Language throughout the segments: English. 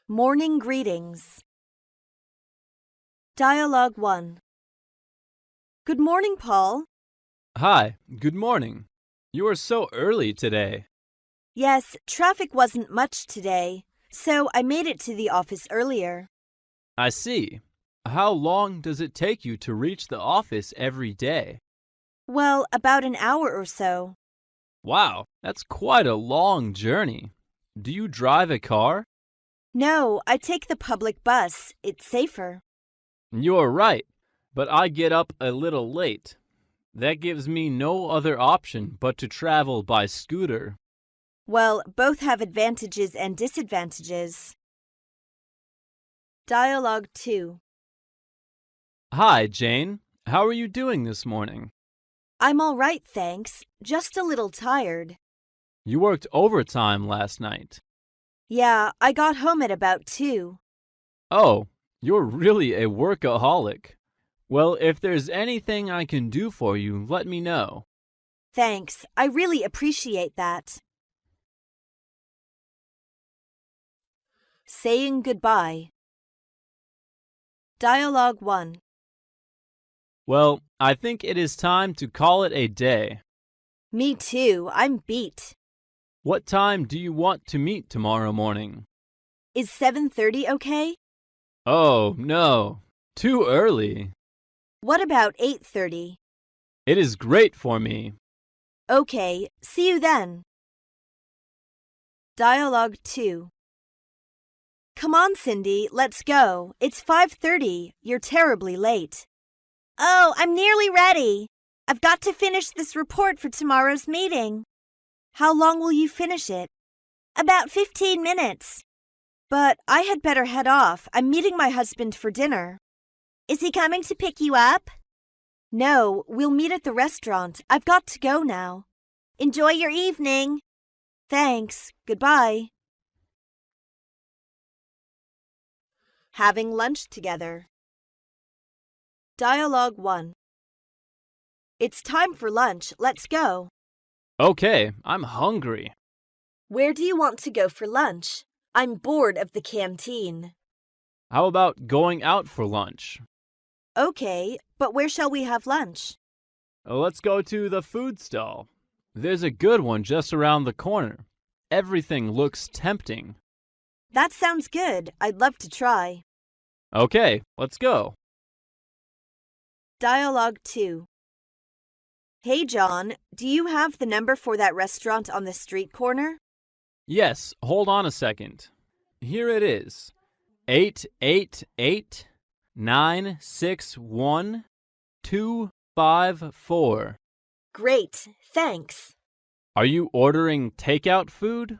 Morning greetings. Dialogue 1. Good morning, Paul. Hi, good morning. You are so early today. Yes, traffic wasn't much today, so I made it to the office earlier. I see. How long does it take you to reach the office every day? Well, about an hour or so. Wow, that's quite a long journey. Do you drive a car? No, I take the public bus. It's safer. You're right, but I get up a little late. That gives me no other option but to travel by scooter. Well, both have advantages and disadvantages. Dialogue 2. Hi, Jane. How are you doing this morning? I'm all right, thanks. Just a little tired. You worked overtime last night. Yeah, I got home at about 2. Oh, you're really a workaholic. Well, if there's anything I can do for you, let me know. Thanks. I really appreciate that. Saying goodbye. Dialogue 1. Well, I think it is time to call it a day. Me too. I'm beat. What time do you want to meet tomorrow morning? Is 7:30 okay? Oh, no. Too early. What about 8:30? It is great for me. Okay, see you then. Dialogue 2. Come on, Cindy, let's go. It's 5:30. You're terribly late. Oh, I'm nearly ready. I've got to finish this report for tomorrow's meeting. How long will you finish it? About 15 minutes. But I had better head off. I'm meeting my husband for dinner. Is he coming to pick you up? No, we'll meet at the restaurant. I've got to go now. Enjoy your evening. Thanks. Goodbye. Having lunch together. Dialogue 1. It's time for lunch. Let's go. Okay, I'm hungry. Where do you want to go for lunch? I'm bored of the canteen. How about going out for lunch? Okay, but where shall we have lunch? Let's go to the food stall. There's a good one just around the corner. Everything looks tempting. That sounds good. I'd love to try. Okay, let's go. Dialogue 2. Hey, John, do you have the number for that restaurant on the street corner? Yes, hold on a second. Here it is. 888-961-254. Great, thanks. Are you ordering takeout food?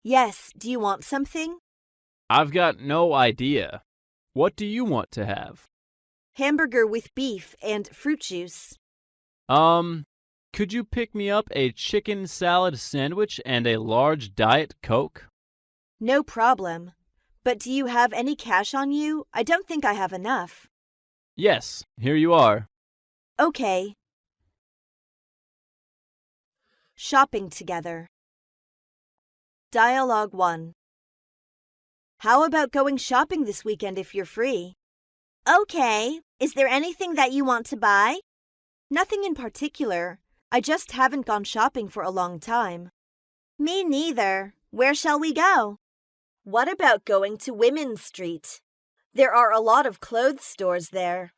Yes, do you want something? I've got no idea. What do you want to have? Hamburger with beef and fruit juice. Could you pick me up a chicken salad sandwich and a large Diet Coke? No problem. But do you have any cash on you? I don't think I have enough. Yes, here you are. Okay. Shopping together. Dialogue 1. How about going shopping this weekend if you're free? Okay. Is there anything that you want to buy? Nothing in particular. I just haven't gone shopping for a long time. Me neither. Where shall we go? What about going to Women's Street? There are a lot of clothes stores there.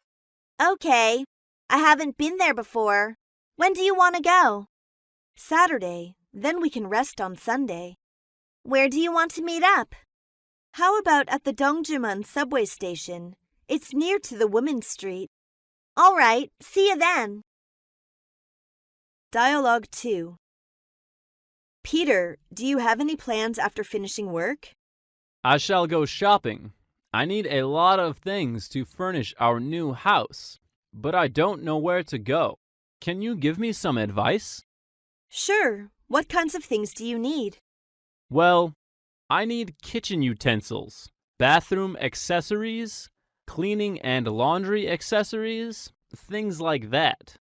Okay. I haven't been there before. When do you want to go? Saturday. Then we can rest on Sunday. Where do you want to meet up? How about at the Dongjumun subway station? It's near to the Women's Street. All right. See you then. Dialogue 2. Peter, do you have any plans after finishing work? I shall go shopping. I need a lot of things to furnish our new house, but I don't know where to go. Can you give me some advice? Sure. What kinds of things do you need? Well, I need kitchen utensils, bathroom accessories, cleaning and laundry accessories, things like that.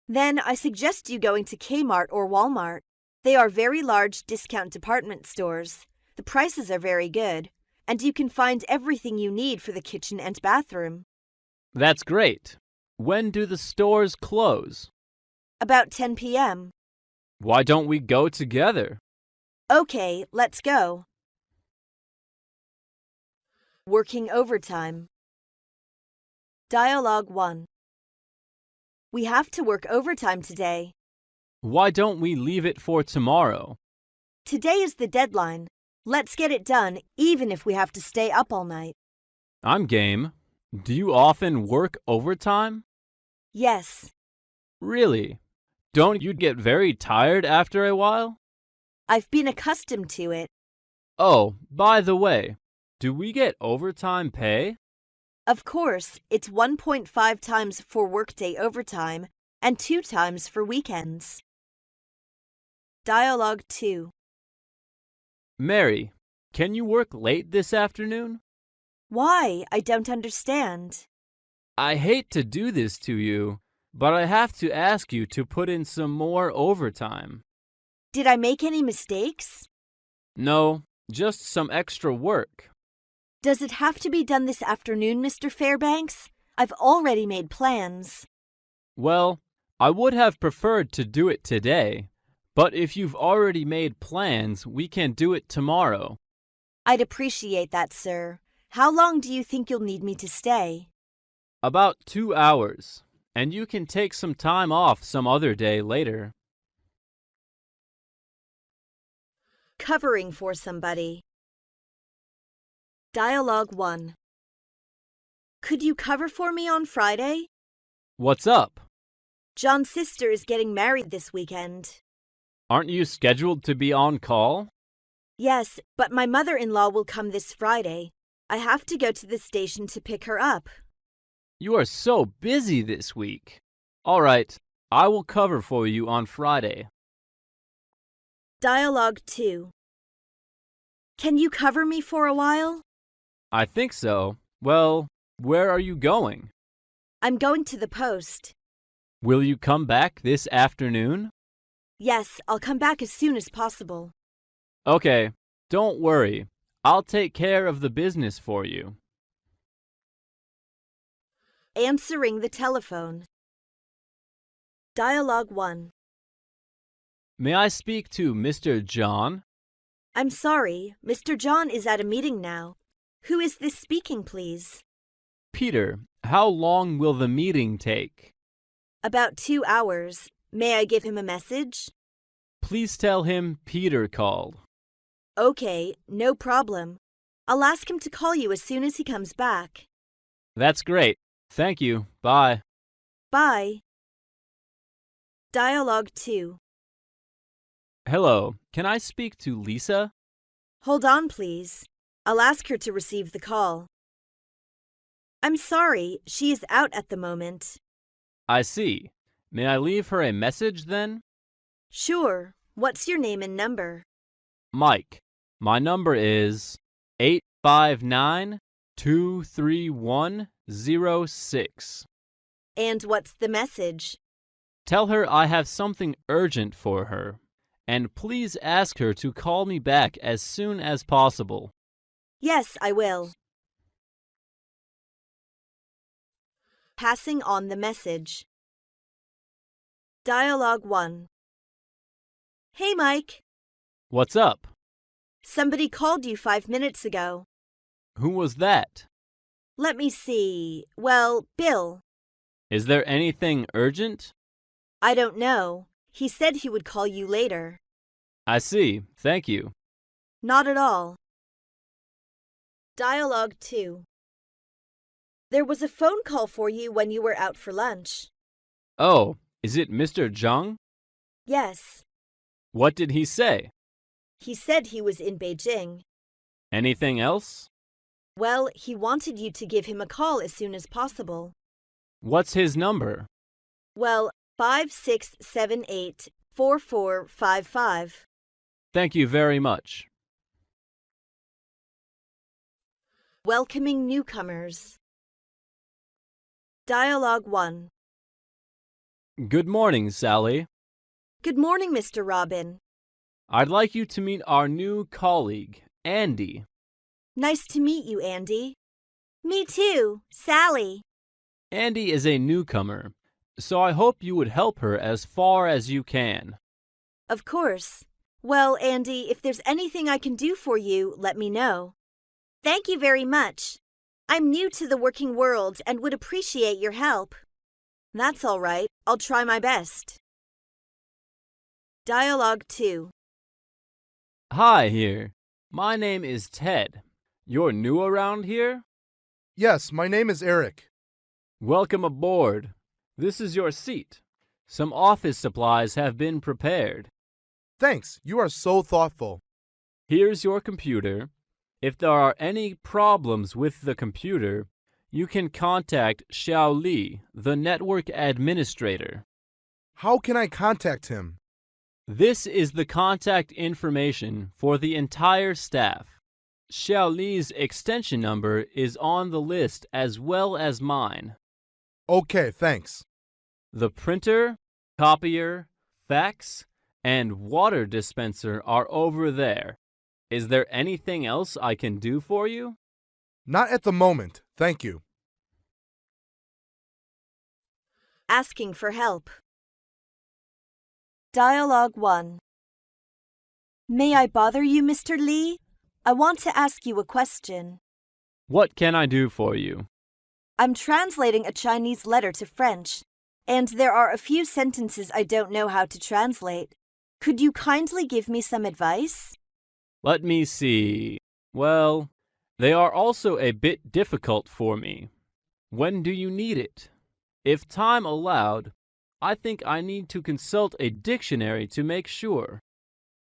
Then I suggest you going to Kmart or Walmart. They are very large discount department stores. The prices are very good. and you can find everything you need for the kitchen and bathroom. That's great. When do the stores close? About 10 p.m. Why don't we go together? Okay, let's go. Working overtime. Dialogue 1. We have to work overtime today. Why don't we leave it for tomorrow? Today is the deadline. Let's get it done, even if we have to stay up all night. I'm game. Do you often work overtime? Yes, Really? Don't you get very tired after a while? I've been accustomed to it. Oh, by the way, do we get overtime pay? Of course, it's 1.5 times for workday overtime and 2 times for weekends. Dialogue 2. Mary, can you work late this afternoon? Why? I don't understand. I hate to do this to you, but I have to ask you to put in some more overtime. Did I make any mistakes? No, just some extra work. Does it have to be done this afternoon, Mr. Fairbanks? I've already made plans. Well, I would have preferred to do it today, but if you've already made plans, we can do it tomorrow. I'd appreciate that, sir. How long do you think you'll need me to stay? About 2 hours, and you can take some time off some other day later. Covering for somebody. Dialogue 1. Could you cover for me on Friday? What's up? John's sister is getting married this weekend. Aren't you scheduled to be on call? Yes, but my mother-in-law will come this Friday. I have to go to the station to pick her up. You are so busy this week. All right, I will cover for you on Friday. Dialogue 2. Can you cover me for a while? I think so. Well, where are you going? I'm going to the post. Will you come back this afternoon? Yes, I'll come back as soon as possible. Okay, don't worry. I'll take care of the business for you. Answering the telephone. Dialogue 1. May I speak to Mr. John? I'm sorry, Mr. John is at a meeting now. Who is this speaking, please? Peter, how long will the meeting take? About 2 hours. May I give him a message? Please tell him Peter called. Okay, no problem. I'll ask him to call you as soon as he comes back. That's great. Thank you. Bye. Bye. Dialogue 2. Hello, can I speak to Lisa? Hold on, please. I'll ask her to receive the call. I'm sorry, she is out at the moment. I see. May I leave her a message then? Sure. What's your name and number? Mike. My number is 859-231-06. And what's the message? Tell her I have something urgent for her, and please ask her to call me back as soon as possible. Yes, I will. Passing on the message. Dialogue 1. Hey, Mike. What's up? Somebody called you 5 minutes ago. Who was that? Let me see. Well, Bill. Is there anything urgent? I don't know. He said he would call you later. I see. Thank you. Not at all. Dialogue 2. There was a phone call for you when you were out for lunch. Oh, is it Mr. Zhang? Yes. What did he say? He said he was in Beijing. Anything else? Well, he wanted you to give him a call as soon as possible. What's his number? Well, 5678-4455. Thank you very much. Welcoming newcomers. Dialogue 1. Good morning, Sally. Good morning, Mr. Robin. I'd like you to meet our new colleague, Andy. Nice to meet you, Andy. Me too, Sally. Andy is a newcomer, so I hope you would help her as far as you can. Of course. Well, Andy, if there's anything I can do for you, let me know. Thank you very much. I'm new to the working world and would appreciate your help. That's all right. I'll try my best. Dialogue 2. Hi here. My name is Ted. You're new around here? Yes, my name is Eric. Welcome aboard. This is your seat. Some office supplies have been prepared. Thanks, you are so thoughtful. Here's your computer. If there are any problems with the computer, you can contact Xiao Li, the network administrator. How can I contact him? This is the contact information for the entire staff. Xiao Li's extension number is on the list as well as mine. Okay, thanks. The printer, copier, fax, and water dispenser are over there. Is there anything else I can do for you? Not at the moment, thank you. Asking for help. Dialogue 1. May I bother you, Mr. Li? I want to ask you a question. What can I do for you? I'm translating a Chinese letter to French, and there are a few sentences I don't know how to translate. Could you kindly give me some advice? Let me see. Well, they are also a bit difficult for me. When do you need it? If time allowed, I think I need to consult a dictionary to make sure.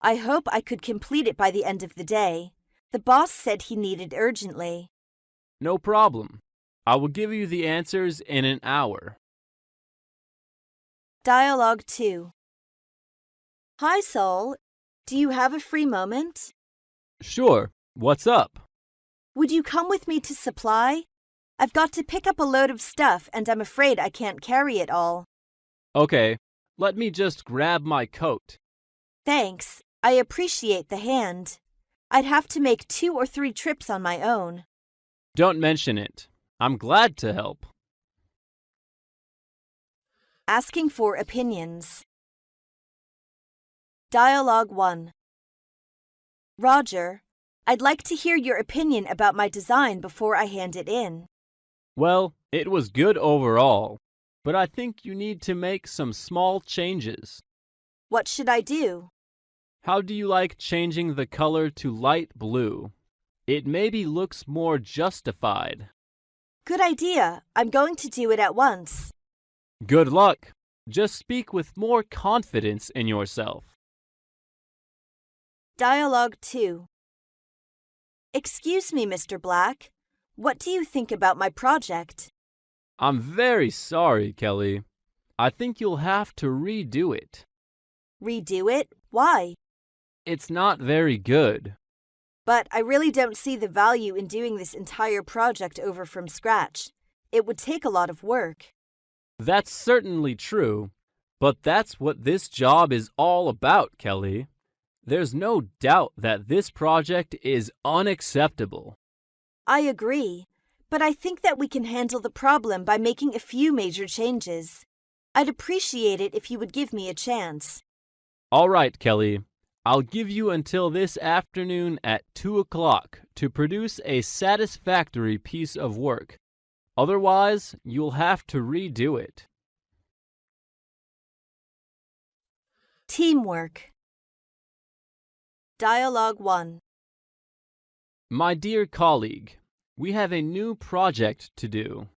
I hope I could complete it by the end of the day. The boss said he needed urgently. No problem. I will give you the answers in an hour. Dialogue 2. Hi, Sol. Do you have a free moment? Sure. What's up? Would you come with me to supply? I've got to pick up a load of stuff and I'm afraid I can't carry it all. Okay, let me just grab my coat. Thanks. I appreciate the hand. I'd have to make 2 or 3 trips on my own. Don't mention it. I'm glad to help. Asking for opinions. Dialogue 1. Roger, I'd like to hear your opinion about my design before I hand it in. Well, it was good overall, but I think you need to make some small changes. What should I do? How do you like changing the color to light blue? It maybe looks more justified. Good idea. I'm going to do it at once. Good luck. Just speak with more confidence in yourself. Dialogue 2. Excuse me, Mr. Black. What do you think about my project? I'm very sorry, Kelly. I think you'll have to redo it. Redo it? Why? It's not very good. But I really don't see the value in doing this entire project over from scratch. It would take a lot of work. That's certainly true, but that's what this job is all about, Kelly. There's no doubt that this project is unacceptable. I agree, but I think that we can handle the problem by making a few major changes. I'd appreciate it if you would give me a chance. All right, Kelly. I'll give you until this afternoon at 2 o'clock to produce a satisfactory piece of work. Otherwise, you'll have to redo it. Teamwork. Dialogue 1. My dear colleague, we have a new project to do.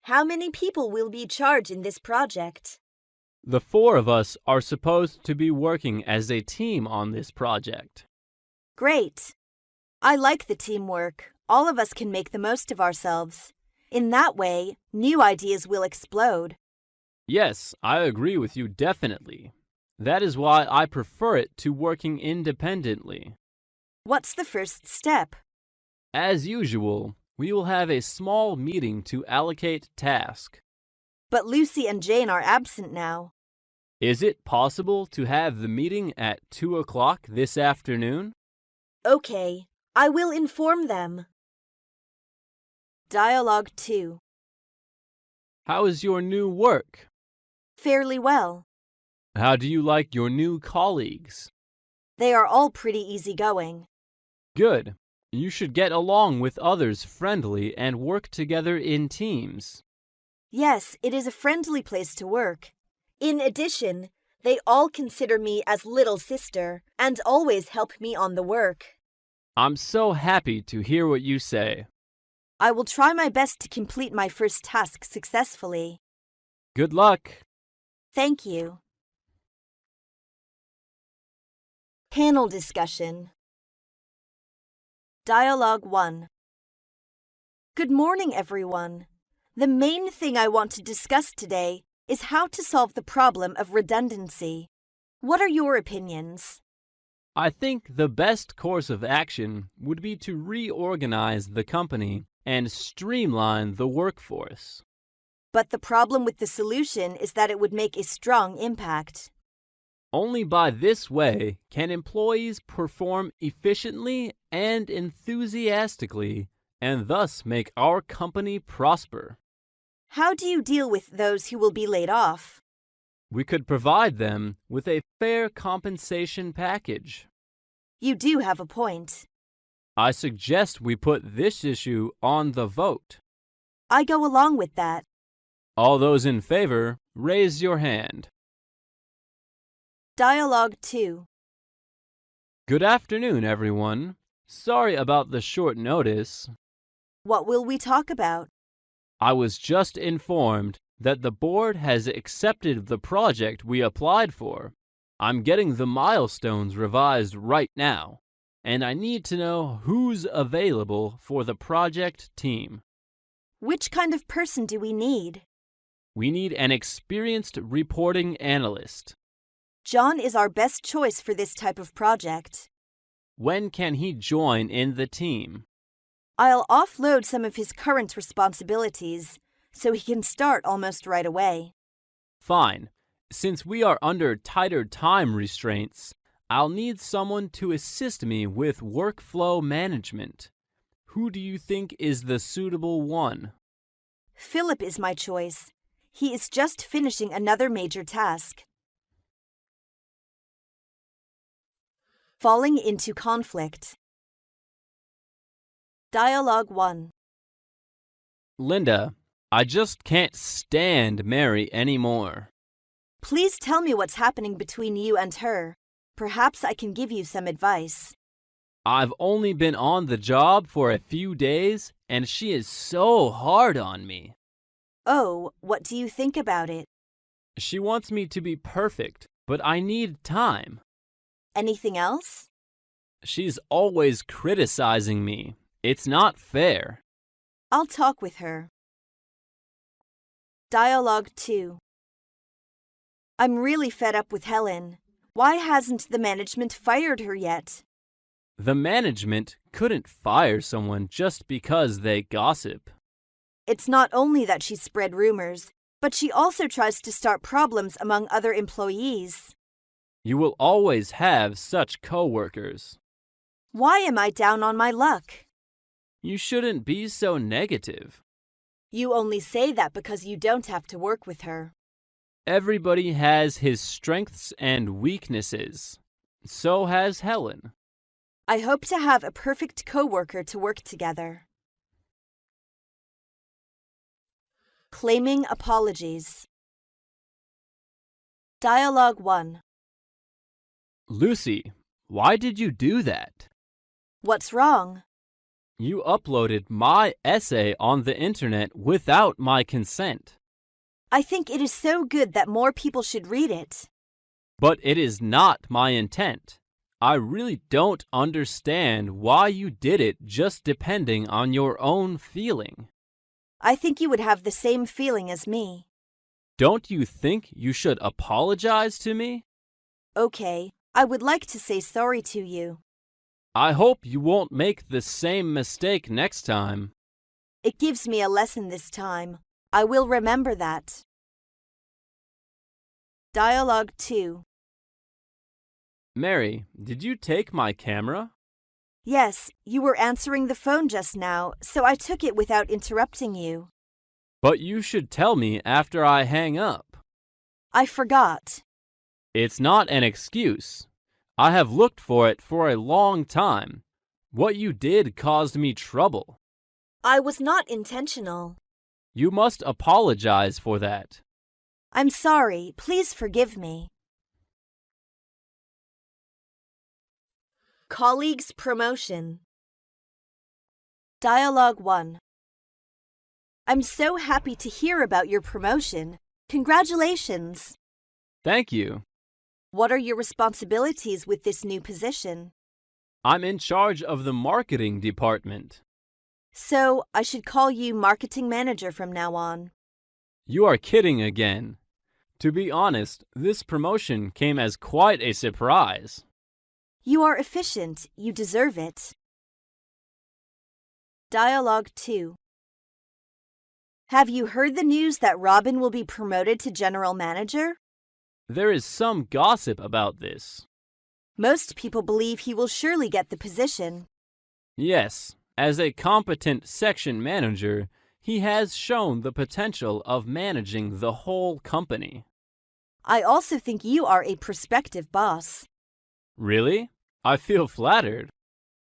How many people will be charged in this project? The 4 of us are supposed to be working as a team on this project. Great. I like the teamwork. All of us can make the most of ourselves. In that way, new ideas will explode. Yes, I agree with you definitely. That is why I prefer it to working independently. What's the first step? As usual, we will have a small meeting to allocate tasks. But Lucy and Jane are absent now. Is it possible to have the meeting at 2 o'clock this afternoon? Okay, I will inform them. Dialogue 2. How is your new work? Fairly well. How do you like your new colleagues? They are all pretty easygoing. Good. You should get along with others friendly and work together in teams. Yes, it is a friendly place to work. In addition, they all consider me as little sister and always help me on the work. I'm so happy to hear what you say. I will try my best to complete my first task successfully. Good luck. Thank you. Panel discussion. Dialogue 1. Good morning, everyone. The main thing I want to discuss today is how to solve the problem of redundancy. What are your opinions? I think the best course of action would be to reorganize the company and streamline the workforce. But the problem with the solution is that it would make a strong impact. Only by this way can employees perform efficiently and enthusiastically and thus make our company prosper. How do you deal with those who will be laid off? We could provide them with a fair compensation package. You do have a point. I suggest we put this issue on the vote. I go along with that. All those in favor, raise your hand. Dialogue 2. Good afternoon, everyone. Sorry about the short notice. What will we talk about? I was just informed that the board has accepted the project we applied for. I'm getting the milestones revised right now, and I need to know who's available for the project team. Which kind of person do we need? We need an experienced reporting analyst. John is our best choice for this type of project. When can he join in the team? I'll offload some of his current responsibilities so he can start almost right away. Fine. Since we are under tighter time restraints, I'll need someone to assist me with workflow management. Who do you think is the suitable one? Philip is my choice. He is just finishing another major task. Falling into conflict. Dialogue 1. Linda, I just can't stand Mary anymore. Please tell me what's happening between you and her. Perhaps I can give you some advice. I've only been on the job for a few days, and she is so hard on me. Oh, what do you think about it? She wants me to be perfect, but I need time. Anything else? She's always criticizing me. It's not fair. I'll talk with her. Dialogue 2. I'm really fed up with Helen. Why hasn't the management fired her yet? The management couldn't fire someone just because they gossip. It's not only that she spread rumors, but she also tries to start problems among other employees. You will always have such coworkers. Why am I down on my luck? You shouldn't be so negative. You only say that because you don't have to work with her. Everybody has his strengths and weaknesses. So has Helen. I hope to have a perfect coworker to work together. Claiming apologies. Dialogue 1. Lucy, why did you do that? What's wrong? You uploaded my essay on the internet without my consent. I think it is so good that more people should read it. But it is not my intent. I really don't understand why you did it just depending on your own feeling. I think you would have the same feeling as me. Don't you think you should apologize to me? Okay, I would like to say sorry to you. I hope you won't make the same mistake next time. It gives me a lesson this time. I will remember that. Dialogue 2. Mary, did you take my camera? Yes, you were answering the phone just now, so I took it without interrupting you. But you should tell me after I hang up. I forgot. It's not an excuse. I have looked for it for a long time. What you did caused me trouble. I was not intentional. You must apologize for that. I'm sorry. Please forgive me. Colleague's promotion. Dialogue 1. I'm so happy to hear about your promotion. Congratulations. Thank you. What are your responsibilities with this new position? I'm in charge of the marketing department. So, I should call you marketing manager from now on. You are kidding again. To be honest, this promotion came as quite a surprise. You are efficient. You deserve it. Dialogue 2. Have you heard the news that Robin will be promoted to general manager? There is some gossip about this. Most people believe he will surely get the position. Yes, as a competent section manager, he has shown the potential of managing the whole company. I also think you are a prospective boss. Really? I feel flattered.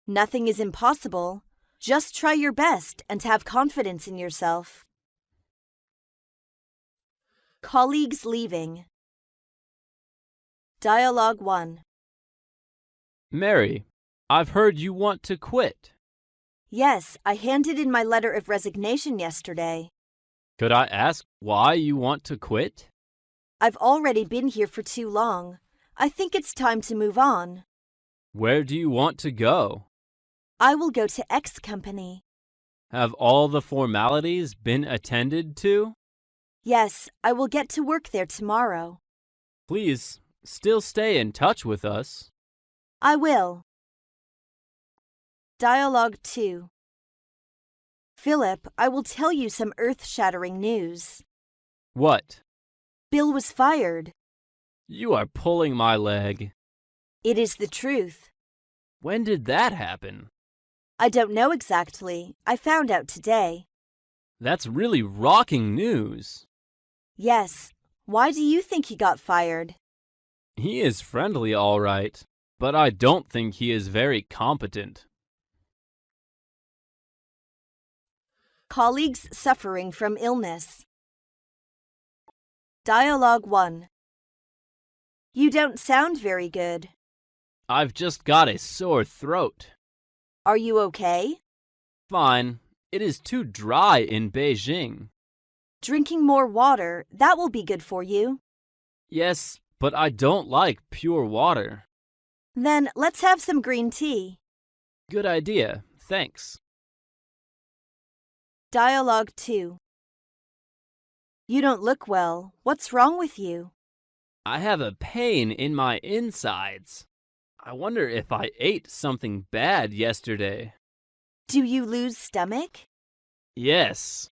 Nothing is impossible. Just try your best and have confidence in yourself. Colleagues leaving. Dialogue 1. Mary, I've heard you want to quit. Yes, I handed in my letter of resignation yesterday. Could I ask why you want to quit? I've already been here for too long. I think it's time to move on. Where do you want to go? I will go to X company. Have all the formalities been attended to? Yes, I will get to work there tomorrow. Please, still stay in touch with us. I will. Dialogue 2. Philip, I will tell you some earth-shattering news. What? Bill was fired. You are pulling my leg. It is the truth. When did that happen? I don't know exactly. I found out today. That's really rocking news. Yes. Why do you think he got fired? He is friendly, all right, but I don't think he is very competent. Colleagues suffering from illness. Dialogue 1. You don't sound very good. I've just got a sore throat. Are you okay? Fine. It is too dry in Beijing. Drinking more water, that will be good for you. Yes, but I don't like pure water. Then let's have some green tea. Good idea. Thanks. Dialogue 2. You don't look well. What's wrong with you? I have a pain in my insides. I wonder if I ate something bad yesterday. Do you lose stomach? Yes.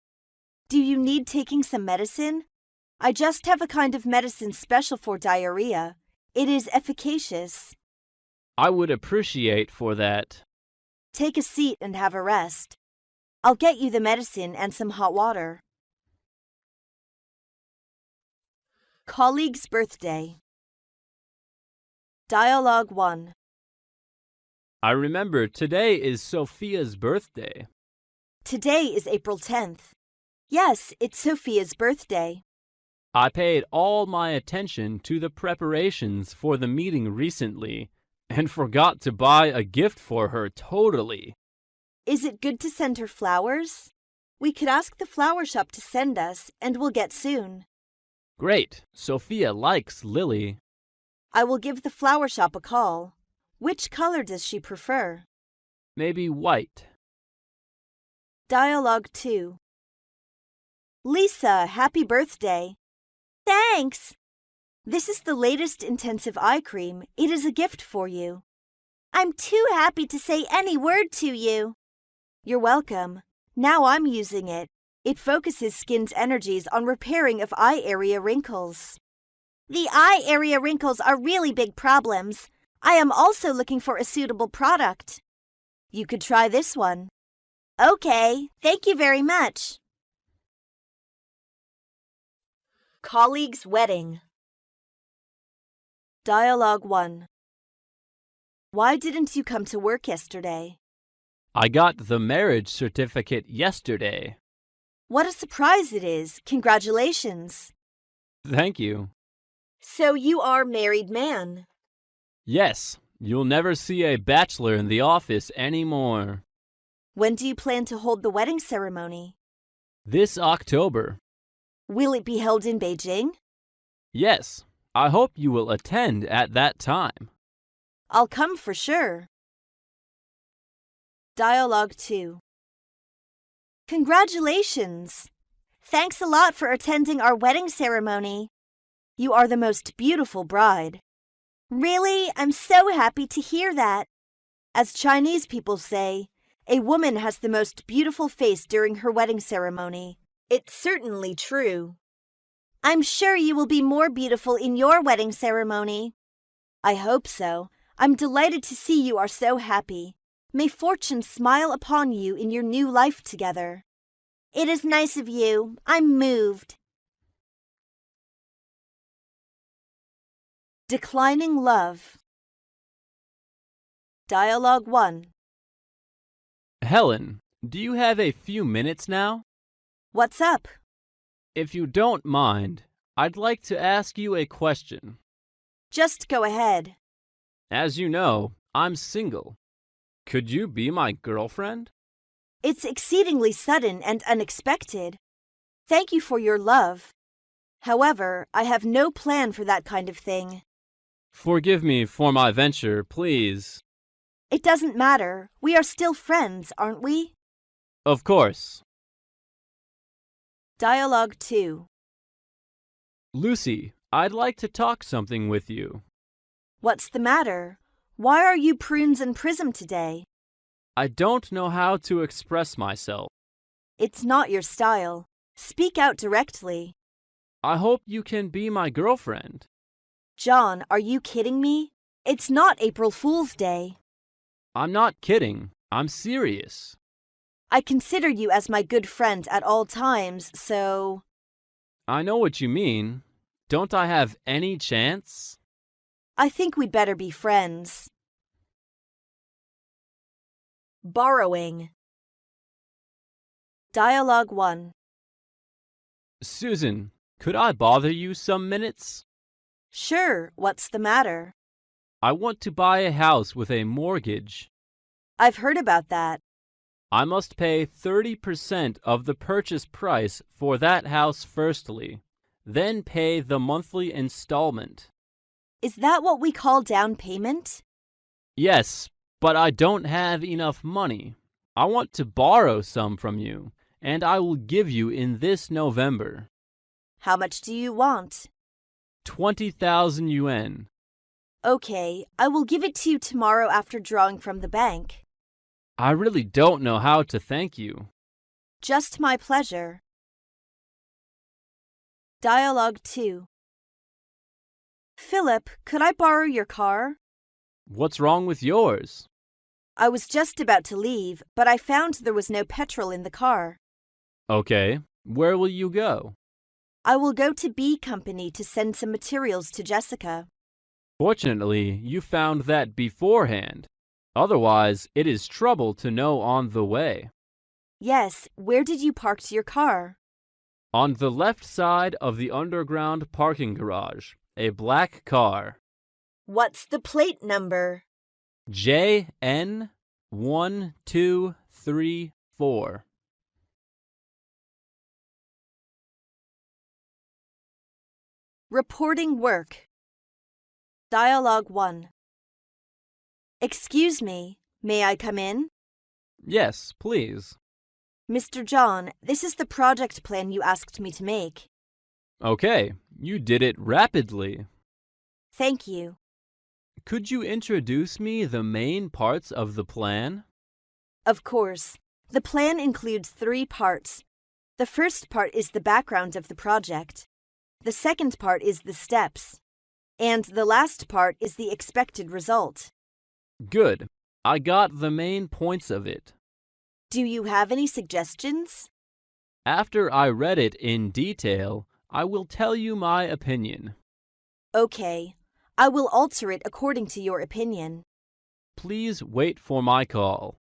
Do you need taking some medicine? I just have a kind of medicine special for diarrhea. It is efficacious. I would appreciate for that. Take a seat and have a rest. I'll get you the medicine and some hot water. Colleague's birthday. Dialogue 1. I remember today is Sophia's birthday. Today is April 10th. Yes, it's Sophia's birthday. I paid all my attention to the preparations for the meeting recently and forgot to buy a gift for her totally. Is it good to send her flowers? We could ask the flower shop to send us, and we'll get soon. Great. Sophia likes Lily. I will give the flower shop a call. Which color does she prefer? Maybe white. Dialogue 2. Lisa, happy birthday. Thanks. This is the latest intensive eye cream. It is a gift for you. I'm too happy to say any word to you. You're welcome. Now I'm using it. It focuses skin's energies on repairing of eye area wrinkles. The eye area wrinkles are really big problems. I am also looking for a suitable product. You could try this one. Okay, thank you very much. Colleague's wedding. Dialogue 1. Why didn't you come to work yesterday? I got the marriage certificate yesterday. What a surprise it is. Congratulations. Thank you. So you are married man. Yes, you'll never see a bachelor in the office anymore. When do you plan to hold the wedding ceremony? This October. Will it be held in Beijing? Yes, I hope you will attend at that time. I'll come for sure. Dialogue 2. Congratulations! Thanks a lot for attending our wedding ceremony. You are the most beautiful bride. Really, I'm so happy to hear that. As Chinese people say, a woman has the most beautiful face during her wedding ceremony. It's certainly true. I'm sure you will be more beautiful in your wedding ceremony. I hope so. I'm delighted to see you are so happy. May fortune smile upon you in your new life together. It is nice of you. I'm moved. Declining love. Dialogue 1. Helen, do you have a few minutes now? What's up? If you don't mind, I'd like to ask you a question. Just go ahead. As you know, I'm single. Could you be my girlfriend? It's exceedingly sudden and unexpected. Thank you for your love. However, I have no plan for that kind of thing. Forgive me for my venture, please. It doesn't matter. We are still friends, aren't we? Of course. Dialogue 2. Lucy, I'd like to talk something with you. What's the matter? Why are you prunes and prism today? I don't know how to express myself. It's not your style. Speak out directly. I hope you can be my girlfriend. John, are you kidding me? It's not April Fool's Day. I'm not kidding. I'm serious. I consider you as my good friend at all times, so... I know what you mean. Don't I have any chance? I think we'd better be friends. Borrowing. Dialogue 1. Susan, could I bother you some minutes? Sure, what's the matter? I want to buy a house with a mortgage. I've heard about that. I must pay 30% of the purchase price for that house firstly, then pay the monthly installment. Is that what we call down payment? Yes, but I don't have enough money. I want to borrow some from you, and I will give you in this November. How much do you want? 20,000 yuan. Okay, I will give it to you tomorrow after drawing from the bank. I really don't know how to thank you. Just my pleasure. Dialogue 2. Philip, could I borrow your car? What's wrong with yours? I was just about to leave, but I found there was no petrol in the car. Okay, where will you go? I will go to B Company to send some materials to Jessica. Fortunately, you found that beforehand. Otherwise, it is trouble to know on the way. Yes, where did you park your car? On the left side of the underground parking garage, a black car. What's the plate number? JN1234. Reporting work. Dialogue 1. Excuse me, may I come in? Yes, please. Mr. John, this is the project plan you asked me to make. Okay, you did it rapidly. Thank you. Could you introduce me the main parts of the plan? Of course. The plan includes 3 parts. The first part is the background of the project. The second part is the steps. And the last part is the expected result. Good. I got the main points of it. Do you have any suggestions? After I read it in detail, I will tell you my opinion. Okay, I will alter it according to your opinion. Please wait for my call.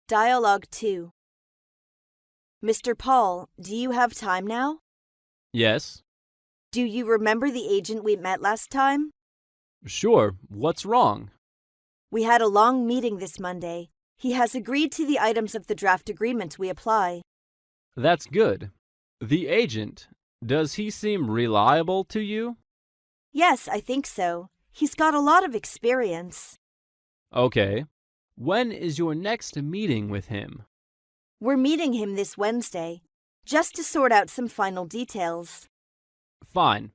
Dialogue 2. Mr. Paul, do you have time now? Yes? Do you remember the agent we met last time? Sure. What's wrong? We had a long meeting this Monday. He has agreed to the items of the draft agreement we apply. That's good. The agent, does he seem reliable to you? Yes, I think so. He's got a lot of experience. Okay. When is your next meeting with him? We're meeting him this Wednesday, just to sort out some final details. Fine.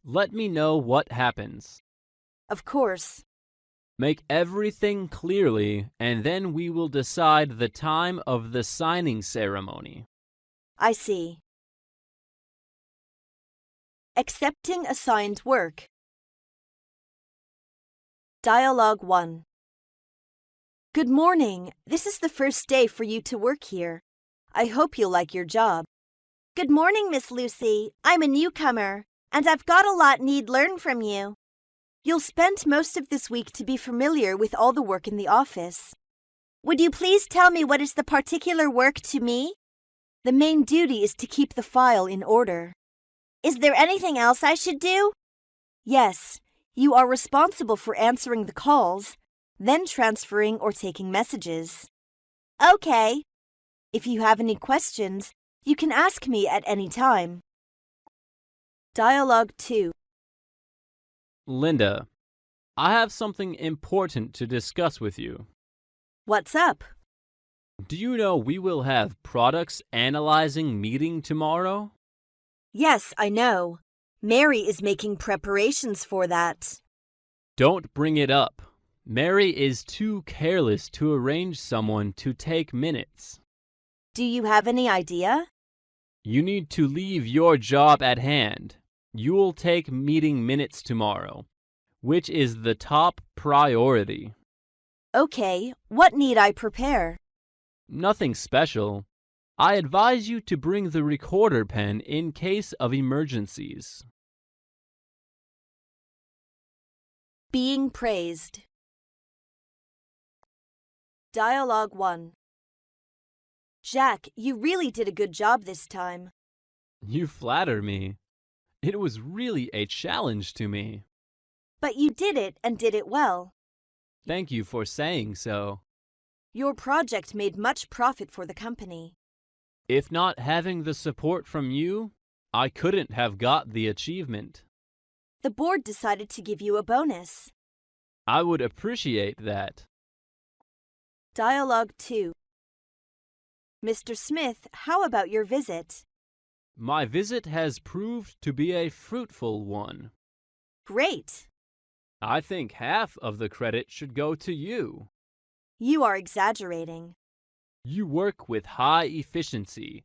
Let me know what happens. Of course. Make everything clearly, and then we will decide the time of the signing ceremony. I see. Accepting assigned work. Dialogue 1. Good morning. This is the first day for you to work here. I hope you'll like your job. Good morning, Miss Lucy. I'm a newcomer, and I've got a lot need learn from you. You'll spend most of this week to be familiar with all the work in the office. Would you please tell me what is the particular work to me? The main duty is to keep the file in order. Is there anything else I should do? Yes, you are responsible for answering the calls, then transferring or taking messages. Okay. If you have any questions, you can ask me at any time. Dialogue 2. Linda, I have something important to discuss with you. What's up? Do you know we will have products analyzing meeting tomorrow? Yes, I know. Mary is making preparations for that. Don't bring it up. Mary is too careless to arrange someone to take minutes. Do you have any idea? You need to leave your job at hand. You'll take meeting minutes tomorrow, which is the top priority. Okay, what need I prepare? Nothing special. I advise you to bring the recorder pen in case of emergencies. Being praised. Dialogue 1. Jack, you really did a good job this time. You flatter me. It was really a challenge to me. But you did it and did it well. Thank you for saying so. Your project made much profit for the company. If not having the support from you, I couldn't have got the achievement. The board decided to give you a bonus. I would appreciate that. Dialogue 2. Mr. Smith, how about your visit? My visit has proved to be a fruitful one. Great. I think half of the credit should go to you. You are exaggerating. You work with high efficiency.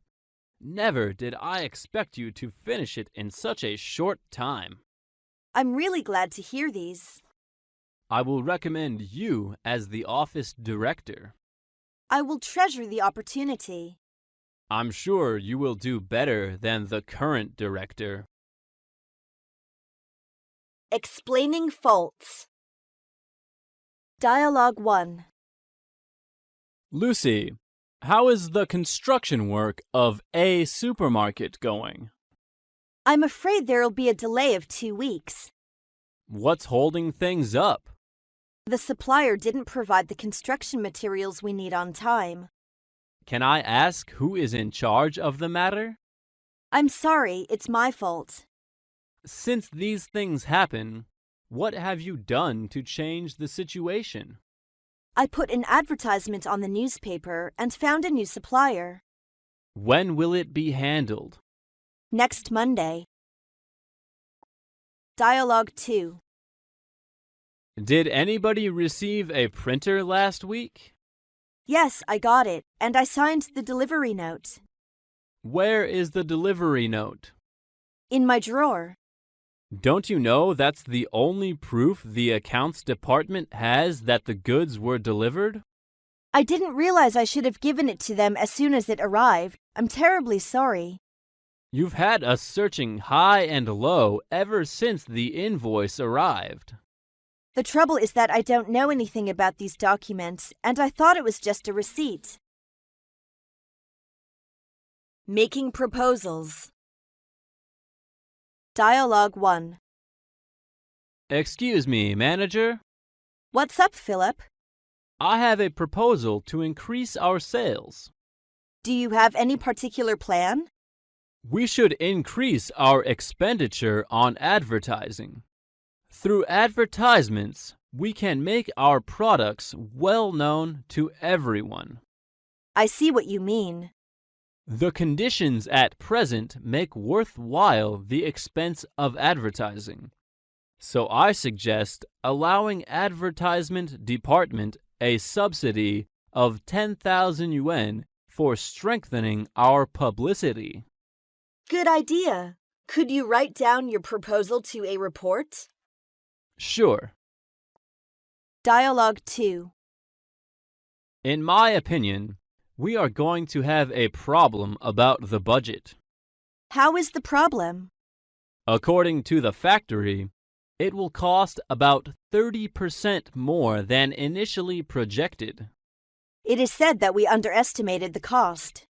Never did I expect you to finish it in such a short time. I'm really glad to hear these. I will recommend you as the office director. I will treasure the opportunity. I'm sure you will do better than the current director. Explaining faults. Dialogue 1. Lucy, how is the construction work of a supermarket going? I'm afraid there'll be a delay of 2 weeks. What's holding things up? The supplier didn't provide the construction materials we need on time. Can I ask who is in charge of the matter? I'm sorry, it's my fault. Since these things happen, what have you done to change the situation? I put an advertisement on the newspaper and found a new supplier. When will it be handled? Next Monday. Dialogue 2. Did anybody receive a printer last week? Yes, I got it, and I signed the delivery note. Where is the delivery note? In my drawer. Don't you know that's the only proof the accounts department has that the goods were delivered? I didn't realize I should have given it to them as soon as it arrived. I'm terribly sorry. You've had us searching high and low ever since the invoice arrived. The trouble is that I don't know anything about these documents, and I thought it was just a receipt. Making proposals. Dialogue 1. Excuse me, manager. What's up, Philip? I have a proposal to increase our sales. Do you have any particular plan? We should increase our expenditure on advertising. Through advertisements, we can make our products well known to everyone. I see what you mean. The conditions at present make worthwhile the expense of advertising. So I suggest allowing advertisement department a subsidy of 10,000 yuan for strengthening our publicity. Good idea. Could you write down your proposal to a report? Sure. Dialogue 2. In my opinion, we are going to have a problem about the budget. How is the problem? According to the factory, it will cost about 30% more than initially projected. It is said that we underestimated the cost.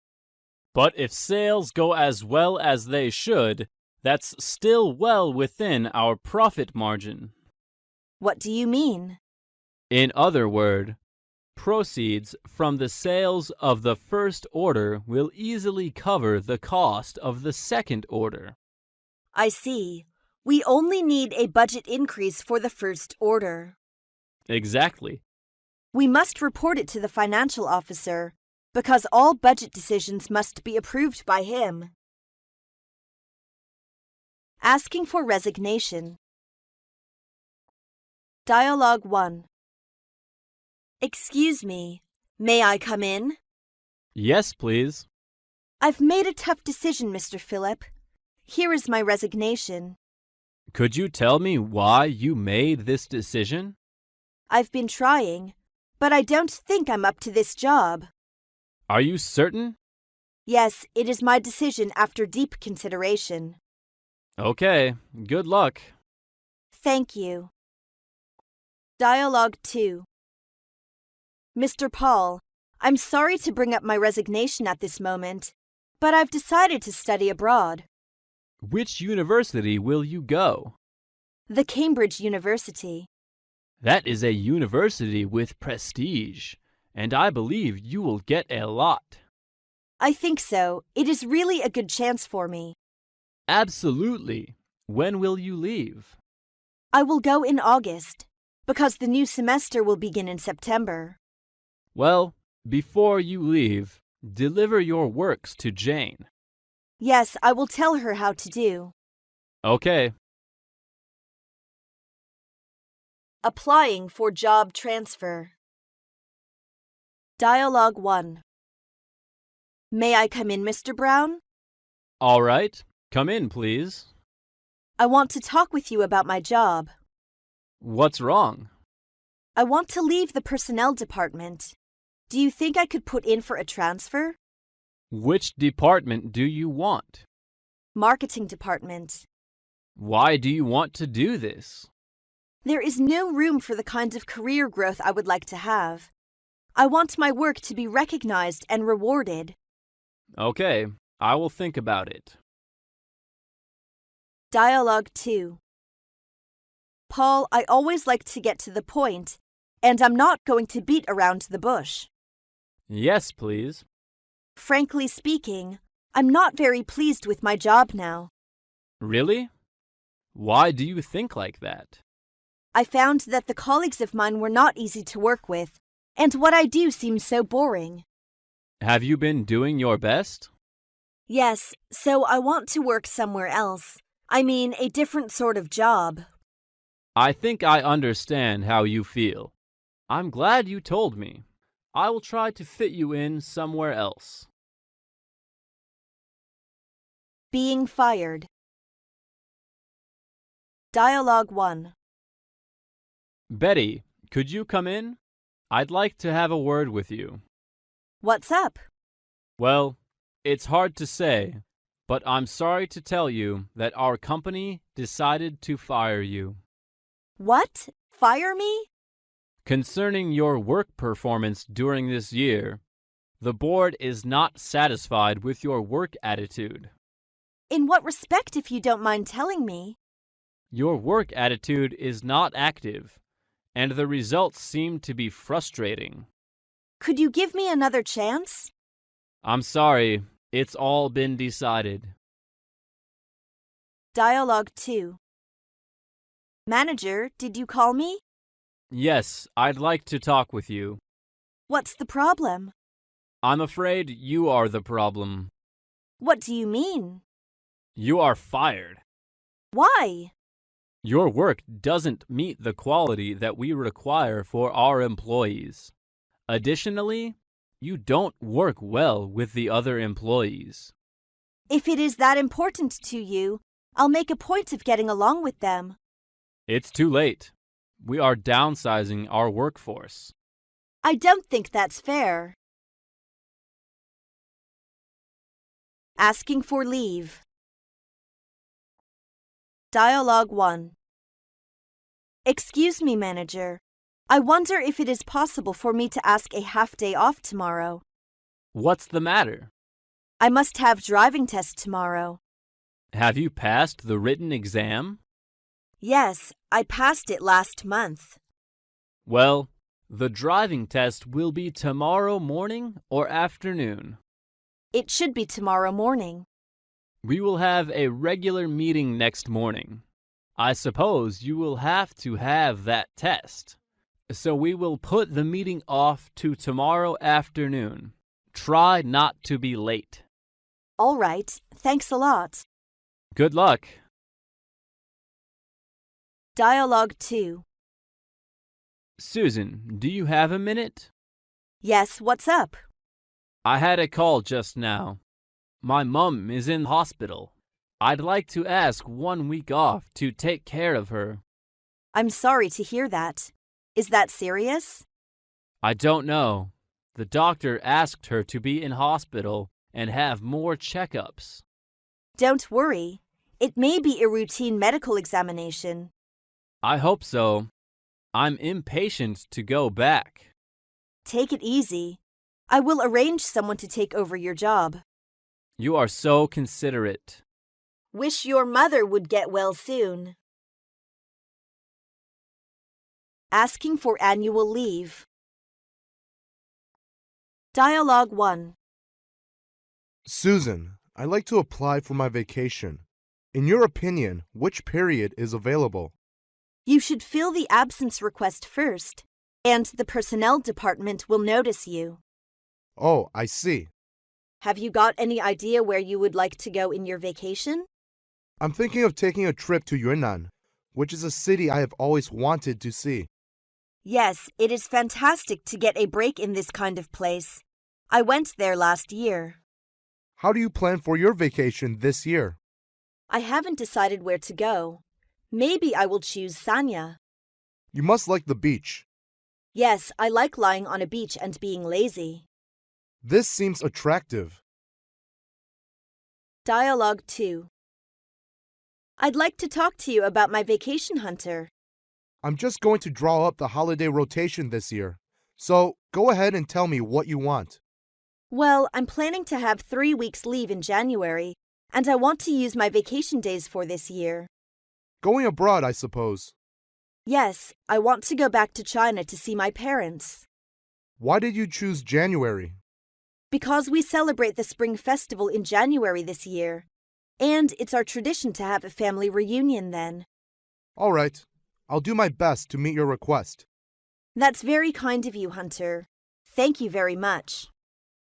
But if sales go as well as they should, that's still well within our profit margin. What do you mean? In other words, proceeds from the sales of the first order will easily cover the cost of the second order. I see. We only need a budget increase for the first order. Exactly. We must report it to the financial officer, because all budget decisions must be approved by him. Asking for resignation. Dialogue 1. Excuse me, may I come in? Yes, please. I've made a tough decision, Mr. Philip. Here is my resignation. Could you tell me why you made this decision? I've been trying, but I don't think I'm up to this job. Are you certain? Yes, it is my decision after deep consideration. Okay, good luck. Thank you. Dialogue 2. Mr. Paul, I'm sorry to bring up my resignation at this moment, but I've decided to study abroad. Which university will you go? The Cambridge University. That is a university with prestige, and I believe you will get a lot. I think so. It is really a good chance for me. Absolutely. When will you leave? I will go in August, because the new semester will begin in September. Well, before you leave, deliver your works to Jane. Yes, I will tell her how to do. Okay. Applying for job transfer. Dialogue 1. May I come in, Mr. Brown? All right. Come in, please. I want to talk with you about my job. What's wrong? I want to leave the personnel department. Do you think I could put in for a transfer? Which department do you want? Marketing department. Why do you want to do this? There is no room for the kind of career growth I would like to have. I want my work to be recognized and rewarded. Okay, I will think about it. Dialogue 2. Paul, I always like to get to the point, and I'm not going to beat around the bush. Yes, please. Frankly speaking, I'm not very pleased with my job now. Really? Why do you think like that? I found that the colleagues of mine were not easy to work with, and what I do seems so boring. Have you been doing your best? Yes, so I want to work somewhere else. I mean, a different sort of job. I think I understand how you feel. I'm glad you told me. I will try to fit you in somewhere else. Being fired. Dialogue 1. Betty, could you come in? I'd like to have a word with you. What's up? Well, it's hard to say, but I'm sorry to tell you that our company decided to fire you. What? Fire me? Concerning your work performance during this year, the board is not satisfied with your work attitude. In what respect, if you don't mind telling me? Your work attitude is not active, and the results seem to be frustrating. Could you give me another chance? I'm sorry, it's all been decided. Dialogue 2. Manager, did you call me? Yes, I'd like to talk with you. What's the problem? I'm afraid you are the problem. What do you mean? You are fired. Why? Your work doesn't meet the quality that we require for our employees. Additionally, you don't work well with the other employees. If it is that important to you, I'll make a point of getting along with them. It's too late. We are downsizing our workforce. I don't think that's fair. Asking for leave. Dialogue 1. Excuse me, manager. I wonder if it is possible for me to ask a half-day off tomorrow. What's the matter? I must have driving test tomorrow. Have you passed the written exam? Yes, I passed it last month. Well, the driving test will be tomorrow morning or afternoon. It should be tomorrow morning. We will have a regular meeting next morning. I suppose you will have to have that test. So we will put the meeting off to tomorrow afternoon. Try not to be late. All right, thanks a lot. Good luck. Dialogue 2. Susan, do you have a minute? Yes, what's up? I had a call just now. My mum is in hospital. I'd like to ask 1 week off to take care of her. I'm sorry to hear that. Is that serious? I don't know. The doctor asked her to be in hospital and have more checkups. Don't worry. It may be a routine medical examination. I hope so. I'm impatient to go back. Take it easy. I will arrange someone to take over your job. You are so considerate. Wish your mother would get well soon. Asking for annual leave. Dialogue 1. Susan, I'd like to apply for my vacation. In your opinion, which period is available? You should fill the absence request first, and the personnel department will notice you. Oh, I see. Have you got any idea where you would like to go in your vacation? I'm thinking of taking a trip to Yunnan, which is a city I have always wanted to see. Yes, it is fantastic to get a break in this kind of place. I went there last year. How do you plan for your vacation this year? I haven't decided where to go. Maybe I will choose Sanya. You must like the beach. Yes, I like lying on a beach and being lazy. This seems attractive. Dialogue 2. I'd like to talk to you about my vacation hunter. I'm just going to draw up the holiday rotation this year. So go ahead and tell me what you want. Well, I'm planning to have 3 weeks leave in January, and I want to use my vacation days for this year. Going abroad, I suppose. Yes, I want to go back to China to see my parents. Why did you choose January? Because we celebrate the Spring Festival in January this year, and it's our tradition to have a family reunion then. All right. I'll do my best to meet your request. That's very kind of you, Hunter. Thank you very much.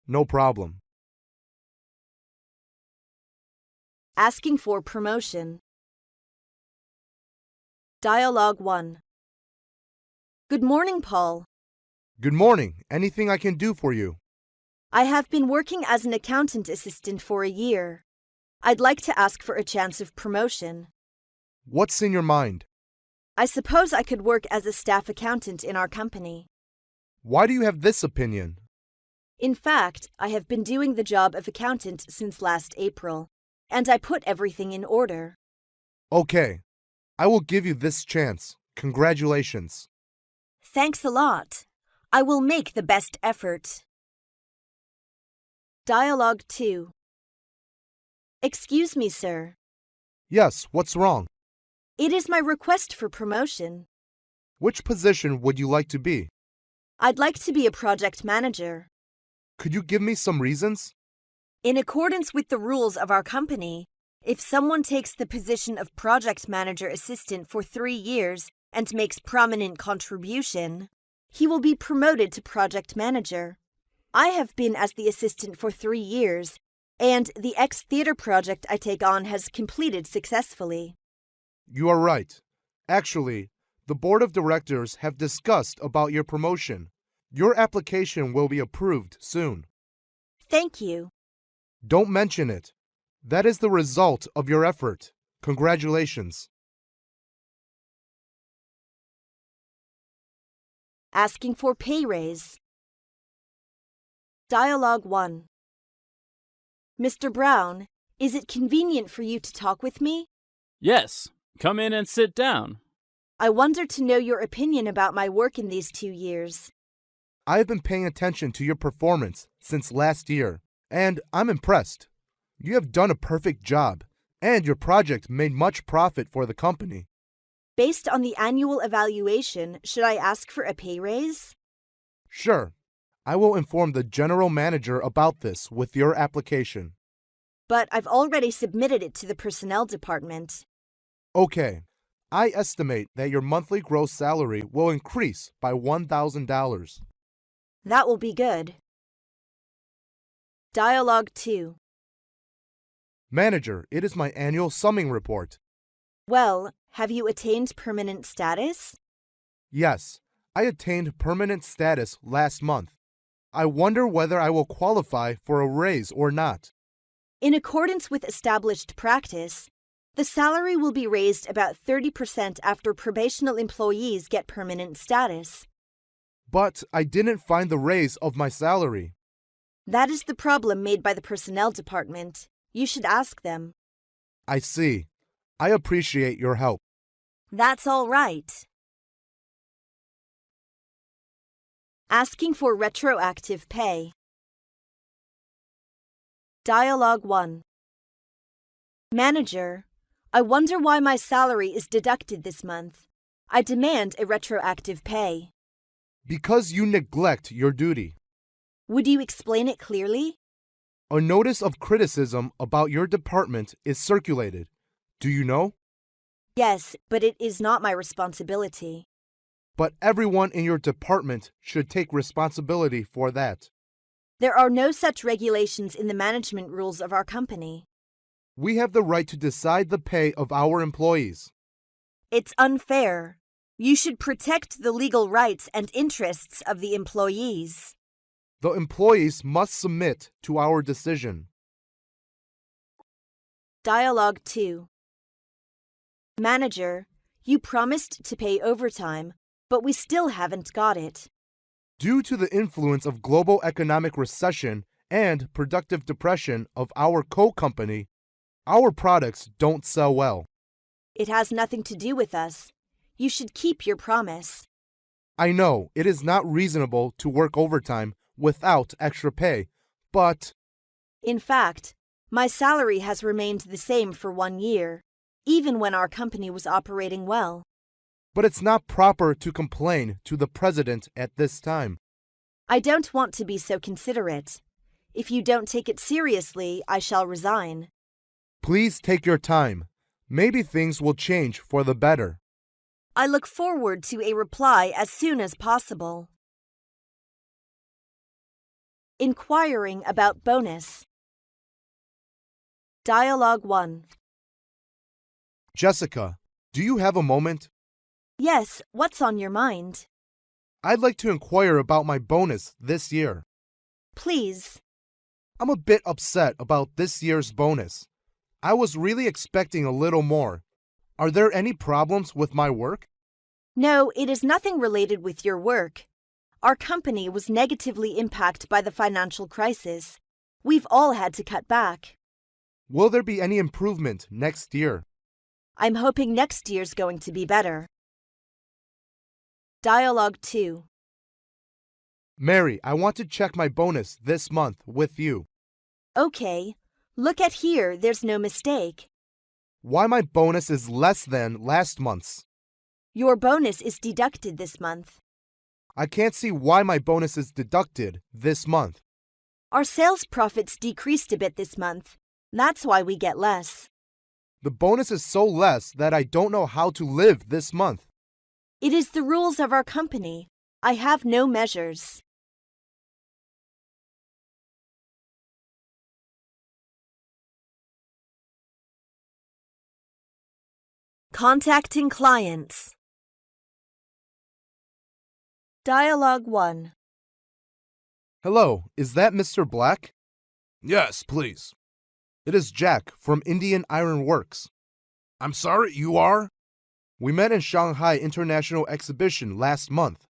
No problem. Asking for promotion. Dialogue 1. Good morning, Paul. Good morning. Anything I can do for you? I have been working as an accountant assistant for a year. I'd like to ask for a chance of promotion. What's in your mind? I suppose I could work as a staff accountant in our company. Why do you have this opinion? In fact, I have been doing the job of accountant since last April, and I put everything in order. Okay, I will give you this chance. Congratulations. Thanks a lot. I will make the best effort. Dialogue 2. Excuse me, sir. Yes, what's wrong? It is my request for promotion. Which position would you like to be? I'd like to be a project manager. Could you give me some reasons? In accordance with the rules of our company, if someone takes the position of project manager assistant for 3 years and makes prominent contribution, he will be promoted to project manager. I have been as the assistant for 3 years, and the ex-theater project I take on has completed successfully. You are right. Actually, the board of directors have discussed about your promotion. Your application will be approved soon. Thank you. Don't mention it. That is the result of your effort. Congratulations. Asking for pay raise. Dialogue 1. Mr. Brown, is it convenient for you to talk with me? Yes, come in and sit down. I wonder to know your opinion about my work in these 2 years. I have been paying attention to your performance since last year, and I'm impressed. You have done a perfect job, and your project made much profit for the company. Based on the annual evaluation, should I ask for a pay raise? Sure, I will inform the general manager about this with your application. But I've already submitted it to the personnel department. Okay, I estimate that your monthly gross salary will increase by $1,000. That will be good. Dialogue 2. Manager, it is my annual summing report. Well, have you attained permanent status? Yes, I attained permanent status last month. I wonder whether I will qualify for a raise or not. In accordance with established practice, the salary will be raised about 30% after probational employees get permanent status. But I didn't find the raise of my salary. That is the problem made by the personnel department. You should ask them. I see. I appreciate your help. That's all right. Asking for retroactive pay. Dialogue 1. Manager, I wonder why my salary is deducted this month. I demand a retroactive pay. Because you neglect your duty. Would you explain it clearly? A notice of criticism about your department is circulated. Do you know? Yes, but it is not my responsibility. But everyone in your department should take responsibility for that. There are no such regulations in the management rules of our company. We have the right to decide the pay of our employees. It's unfair. You should protect the legal rights and interests of the employees. The employees must submit to our decision. Dialogue 2. Manager, you promised to pay overtime, but we still haven't got it. Due to the influence of global economic recession and productive depression of our co-company, our products don't sell well. It has nothing to do with us. You should keep your promise. I know it is not reasonable to work overtime without extra pay, but In fact, my salary has remained the same for 1 year, even when our company was operating well. it's not proper to complain to the president at this time. I don't want to be so considerate. If you don't take it seriously, I shall resign. Please take your time. Maybe things will change for the better. I look forward to a reply as soon as possible. Inquiring about bonus. Dialogue 1. Jessica, do you have a moment? Yes, what's on your mind? I'd like to inquire about my bonus this year. Please. I'm a bit upset about this year's bonus. I was really expecting a little more. Are there any problems with my work? No, it is nothing related with your work. Our company was negatively impacted by the financial crisis. We've all had to cut back. Will there be any improvement next year? I'm hoping next year's going to be better. Dialogue 2. Mary, I want to check my bonus this month with you. Okay. Look at here, there's no mistake. Why my bonus is less than last month's? Your bonus is deducted this month. I can't see why my bonus is deducted this month. Our sales profits decreased a bit this month. That's why we get less. The bonus is so less that I don't know how to live this month. It is the rules of our company. I have no measures. Contacting clients. Dialogue 1. Hello, is that Mr. Black? Yes, please. It is Jack from Indian Iron Works. I'm sorry, you are? We met in Shanghai International Exhibition last month.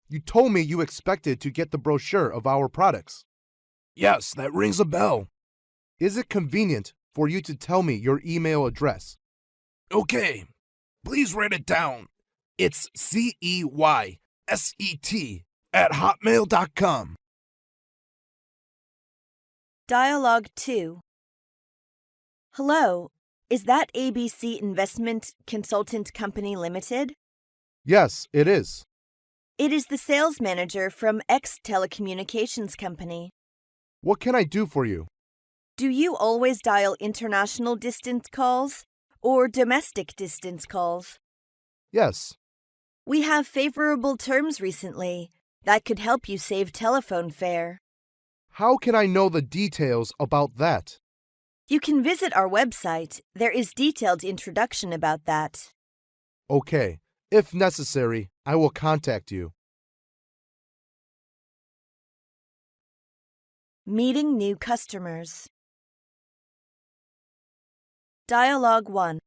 You told me you expected to get the brochure of our products. Yes, that rings a bell. Is it convenient for you to tell me your email address? Okay, please write it down. It's CEYSET@hotmail.com. Dialogue 2. Hello, is that ABC Investment Consultant Company Limited? Yes, it is. It is the sales manager from X Telecommunications Company. What can I do for you? Do you always dial international distance calls or domestic distance calls? Yes. We have favorable terms recently that could help you save telephone fare. How can I know the details about that? You can visit our website. There is detailed introduction about that. Okay. If necessary, I will contact you. Meeting new customers. Dialogue 1.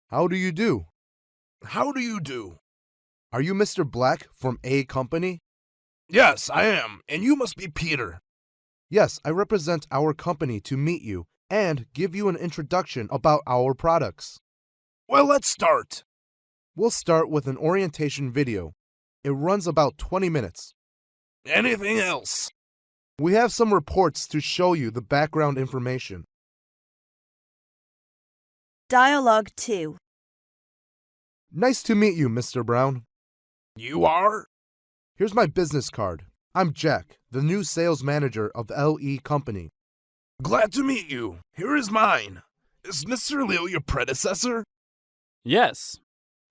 How do you do? How do you do? Are you Mr. Black from A Company? Yes, I am, and you must be Peter. Yes, I represent our company to meet you and give you an introduction about our products. Well, let's start. We'll start with an orientation video. It runs about 20 minutes. Anything else? We have some reports to show you the background information. Dialogue 2. Nice to meet you, Mr. Brown. You are? Here's my business card. I'm Jack, the new sales manager of LE Company. Glad to meet you. Here is mine. Is Mr. Liu your predecessor? Yes,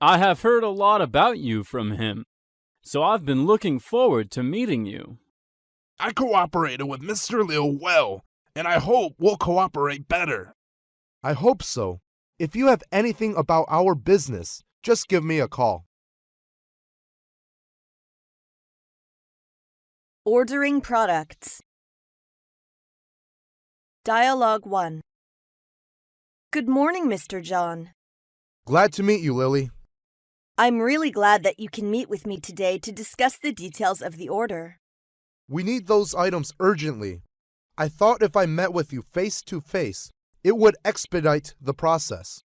I have heard a lot about you from him, so I've been looking forward to meeting you. I cooperated with Mr. Liu well, and I hope we'll cooperate better. I hope so. If you have anything about our business, just give me a call. Ordering products. Dialogue 1. Good morning, Mr. John. Glad to meet you, Lily. I'm really glad that you can meet with me today to discuss the details of the order. We need those items urgently. I thought if I met with you face to face, it would expedite the process.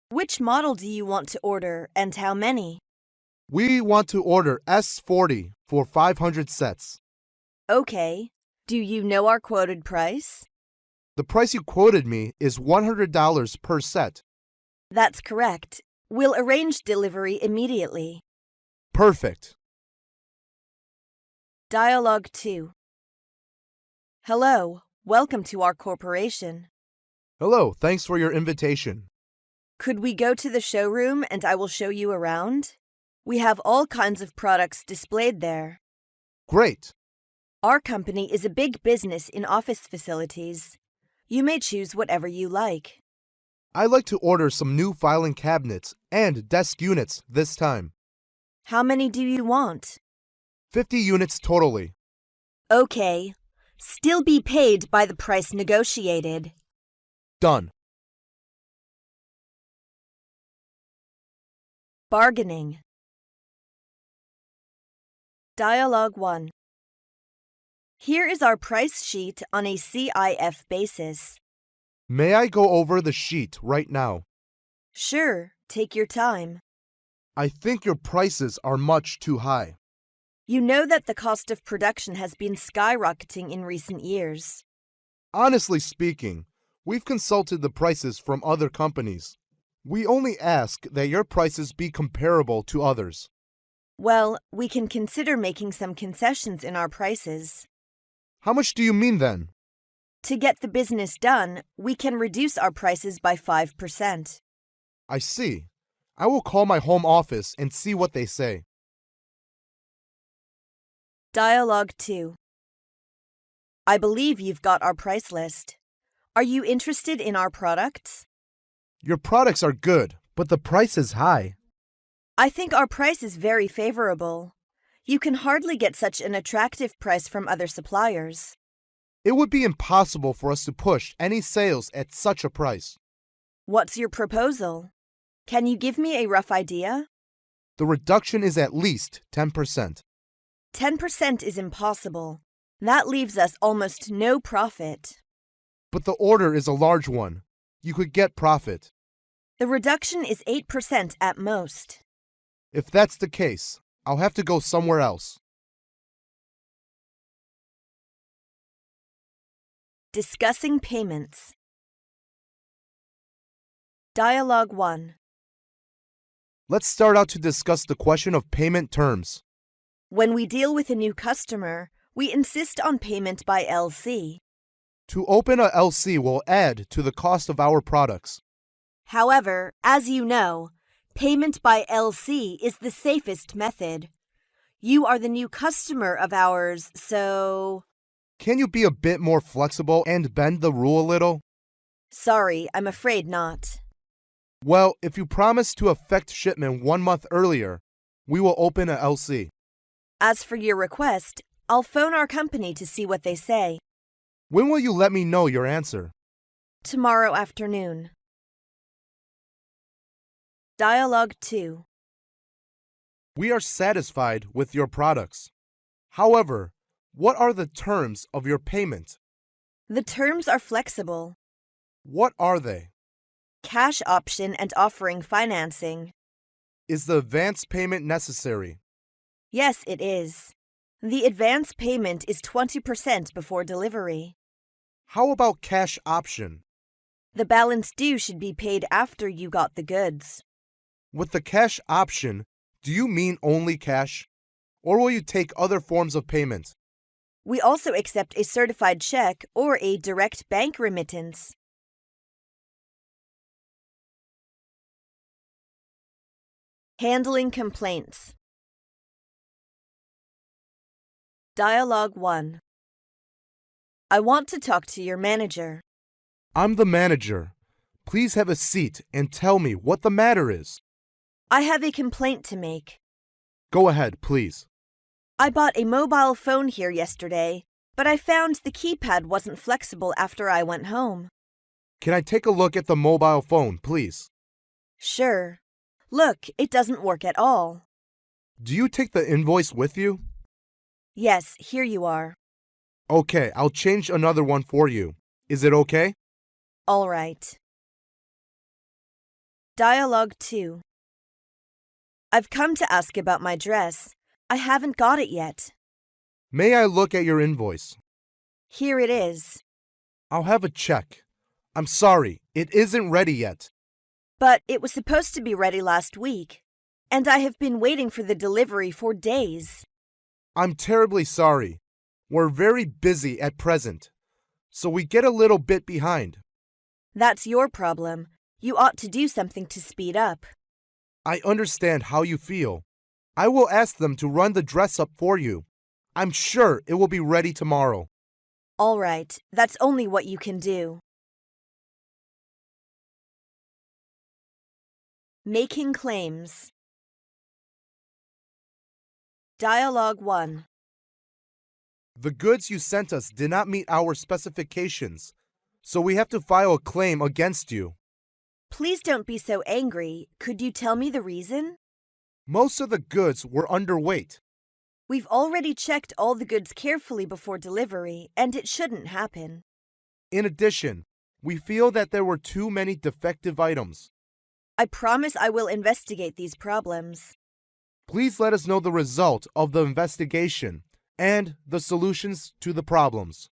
Which model do you want to order and how many? We want to order S40 for 500 sets. Okay. Do you know our quoted price? The price you quoted me is $100 per set. That's correct. We'll arrange delivery immediately. Perfect. Dialogue 2. Hello. Welcome to our corporation. Hello, thanks for your invitation. Could we go to the showroom and I will show you around? We have all kinds of products displayed there. Great. Our company is a big business in office facilities. You may choose whatever you like. I'd like to order some new filing cabinets and desk units this time. How many do you want? 50 units totally. Okay. Still be paid by the price negotiated. Done. Bargaining. Dialogue 1. Here is our price sheet on a CIF basis. May I go over the sheet right now? Sure, take your time. I think your prices are much too high. You know that the cost of production has been skyrocketing in recent years. Honestly speaking, we've consulted the prices from other companies. We only ask that your prices be comparable to others. Well, we can consider making some concessions in our prices. How much do you mean then? To get the business done, we can reduce our prices by 5%. I see. I will call my home office and see what they say. Dialogue 2. I believe you've got our price list. Are you interested in our products? Your products are good, but the price is high. I think our price is very favorable. You can hardly get such an attractive price from other suppliers. It would be impossible for us to push any sales at such a price. What's your proposal? Can you give me a rough idea? The reduction is at least 10%. 10% is impossible. That leaves us almost no profit. But the order is a large one. You could get profit. The reduction is 8% at most. If that's the case, I'll have to go somewhere else. Discussing payments. Dialogue 1. Let's start out to discuss the question of payment terms. When we deal with a new customer, we insist on payment by LC. To open a LC will add to the cost of our products. However, as you know, payment by LC is the safest method. You are the new customer of ours, so... Can you be a bit more flexible and bend the rule a little? Sorry, I'm afraid not. Well, if you promise to effect shipment 1 month earlier, we will open a LC. As for your request, I'll phone our company to see what they say. When will you let me know your answer? Tomorrow afternoon. Dialogue 2. We are satisfied with your products. However, what are the terms of your payment? The terms are flexible. What are they? Cash option and offering financing. Is the advance payment necessary? Yes, it is. The advance payment is 20% before delivery. How about cash option? The balance due should be paid after you got the goods. With the cash option, do you mean only cash? Or will you take other forms of payment? We also accept a certified check or a direct bank remittance. Handling complaints. Dialogue 1. I want to talk to your manager. I'm the manager. Please have a seat and tell me what the matter is. I have a complaint to make. Go ahead, please. I bought a mobile phone here yesterday, but I found the keypad wasn't flexible after I went home. Can I take a look at the mobile phone, please? Sure. Look, it doesn't work at all. Do you take the invoice with you? Yes, here you are. Okay, I'll change another one for you. Is it okay? All right. Dialogue 2. I've come to ask about my dress. I haven't got it yet. May I look at your invoice? Here it is. I'll have a check. I'm sorry, it isn't ready yet. But it was supposed to be ready last week, and I have been waiting for the delivery for days. I'm terribly sorry. We're very busy at present, so we get a little bit behind. That's your problem. You ought to do something to speed up. I understand how you feel. I will ask them to run the dress up for you. I'm sure it will be ready tomorrow. All right, that's only what you can do. Making claims. Dialogue 1. The goods you sent us did not meet our specifications, so we have to file a claim against you. Please don't be so angry. Could you tell me the reason? Most of the goods were underweight. We've already checked all the goods carefully before delivery, and it shouldn't happen. In addition, we feel that there were too many defective items. I promise I will investigate these problems. Please let us know the result of the investigation and the solutions to the problems.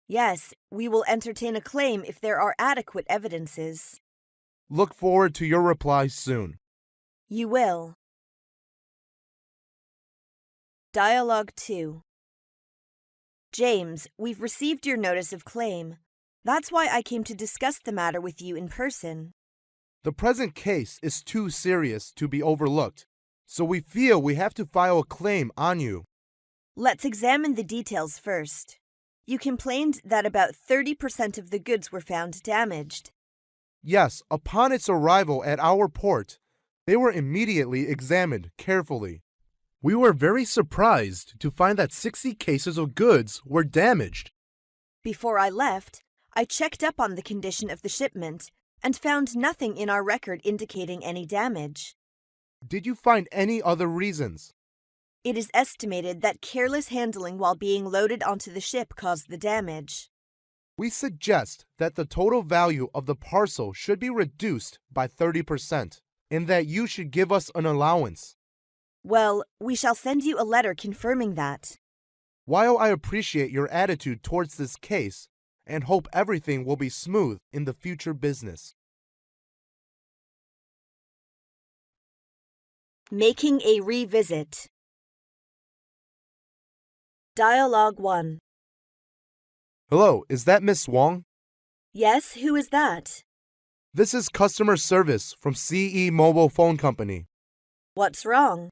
Yes, we will entertain a claim if there are adequate evidences. Look forward to your reply soon. You will. Dialogue 2. James, we've received your notice of claim. That's why I came to discuss the matter with you in person. The present case is too serious to be overlooked, so we feel we have to file a claim on you. Let's examine the details first. You complained that about 30% of the goods were found damaged. Yes, upon its arrival at our port, they were immediately examined carefully. We were very surprised to find that 60 cases of goods were damaged. Before I left, I checked up on the condition of the shipment and found nothing in our record indicating any damage. Did you find any other reasons? It is estimated that careless handling while being loaded onto the ship caused the damage. We suggest that the total value of the parcel should be reduced by 30% and that you should give us an allowance. Well, we shall send you a letter confirming that. While I appreciate your attitude towards this case and hope everything will be smooth in the future business. Making a revisit. Dialogue 1. Hello, is that Miss Wong? Yes, who is that? This is customer service from CE Mobile Phone Company. What's wrong?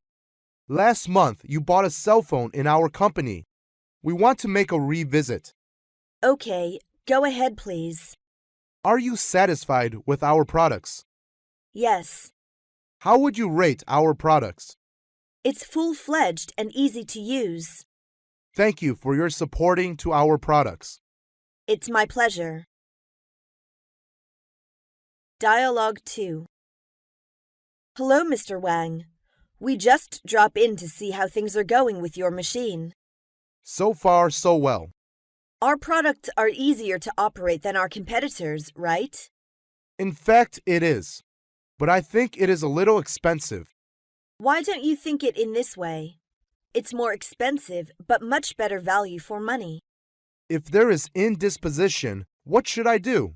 Last month, you bought a cell phone in our company. We want to make a revisit. Okay, go ahead, please. Are you satisfied with our products? Yes. How would you rate our products? It's full-fledged and easy to use. Thank you for your supporting to our products. It's my pleasure. Dialogue 2. Hello, Mr. Wang. We just drop in to see how things are going with your machine. So far, so well. Our products are easier to operate than our competitors, right? In fact, it is. But I think it is a little expensive. Why don't you think it in this way? It's more expensive, but much better value for money. If there is indisposition, what should I do?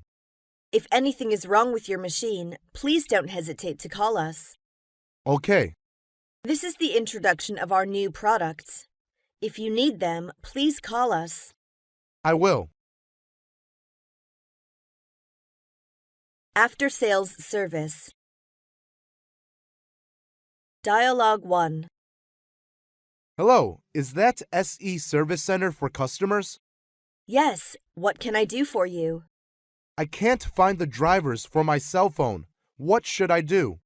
If anything is wrong with your machine, please don't hesitate to call us. Okay. This is the introduction of our new products. If you need them, please call us. I will. After Sales Service. Dialogue 1. Hello, is that SE Service Center for customers? Yes, what can I do for you? I can't find the drivers for my cell phone. What should I do?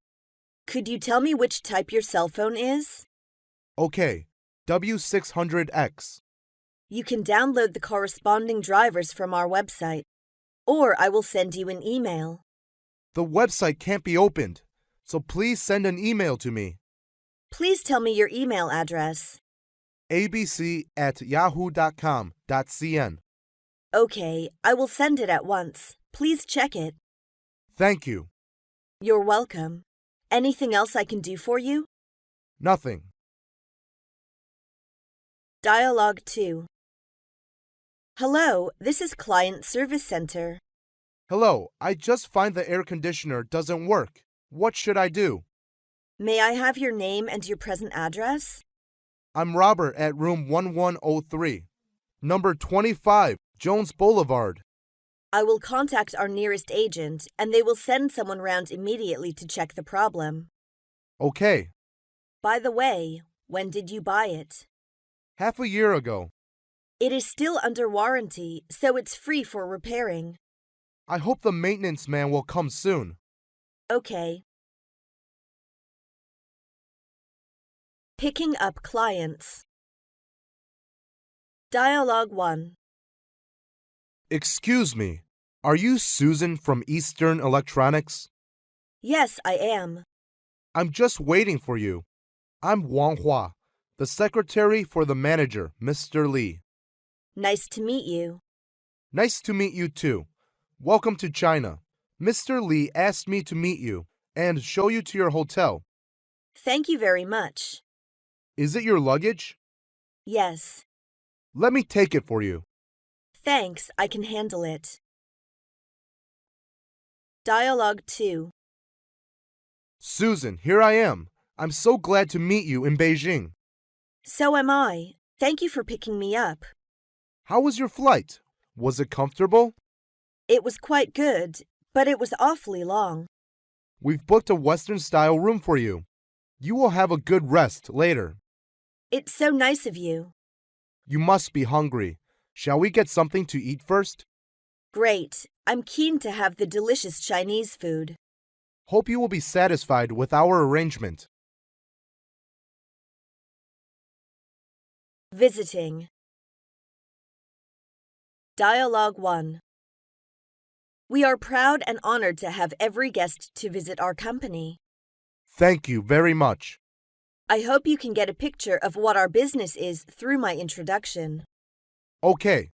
Could you tell me which type your cell phone is? Okay, W600X. You can download the corresponding drivers from our website, or I will send you an email. The website can't be opened, so please send an email to me. Please tell me your email address. abc@yahoo.com.cn. Okay, I will send it at once. Please check it. Thank you. You're welcome. Anything else I can do for you? Nothing. Dialogue 2. Hello, this is Client Service Center. Hello, I just find the air conditioner doesn't work. What should I do? May I have your name and your present address? I'm Robert at room 1103, number 25, Jones Boulevard. I will contact our nearest agent, and they will send someone round immediately to check the problem. Okay, By the way, when did you buy it? half a year ago. It is still under warranty, so it's free for repairing. I hope the maintenance man will come soon. Okay. Picking up clients. Dialogue 1. Excuse me, are you Susan from Eastern Electronics? Yes, I am. I'm just waiting for you. I'm Wang Hua, the secretary for the manager, Mr. Li. Nice to meet you. Nice to meet you too. Welcome to China. Mr. Li asked me to meet you and show you to your hotel. Thank you very much. Is it your luggage? Yes. Let me take it for you. Thanks, I can handle it. Dialogue 2. Susan, here I am. I'm so glad to meet you in Beijing. So am I. Thank you for picking me up. How was your flight? Was it comfortable? It was quite good, but it was awfully long. We've booked a Western-style room for you. You will have a good rest later. It's so nice of you. You must be hungry. Shall we get something to eat first? Great. I'm keen to have the delicious Chinese food. Hope you will be satisfied with our arrangement. Visiting. Dialogue 1. We are proud and honored to have every guest to visit our company. Thank you very much. I hope you can get a picture of what our business is through my introduction. Okay.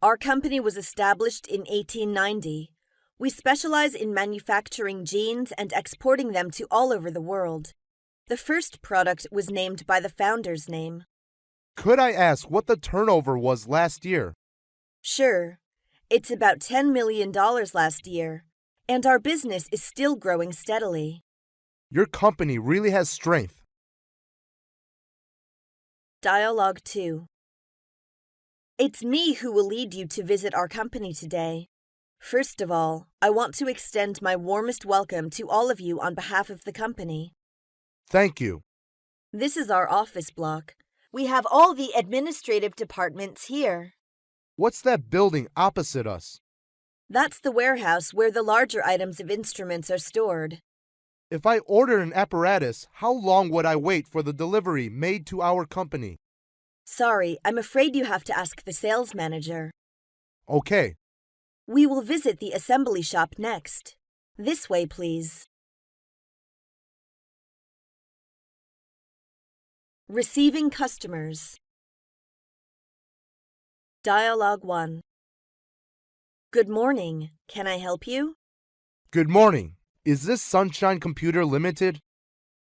Our company was established in 1890. We specialize in manufacturing jeans and exporting them to all over the world. The first product was named by the founder's name. Could I ask what the turnover was last year? Sure. It's about $10 million last year, and our business is still growing steadily. Your company really has strength. Dialogue 2. It's me who will lead you to visit our company today. First of all, I want to extend my warmest welcome to all of you on behalf of the company. Thank you. This is our office block. We have all the administrative departments here. What's that building opposite us? That's the warehouse where the larger items of instruments are stored. If I order an apparatus, how long would I wait for the delivery made to our company? Sorry, I'm afraid you have to ask the sales manager. Okay. We will visit the assembly shop next. This way, please. Receiving customers. Dialogue 1. Good morning. Can I help you? Good morning. Is this Sunshine Computer Limited?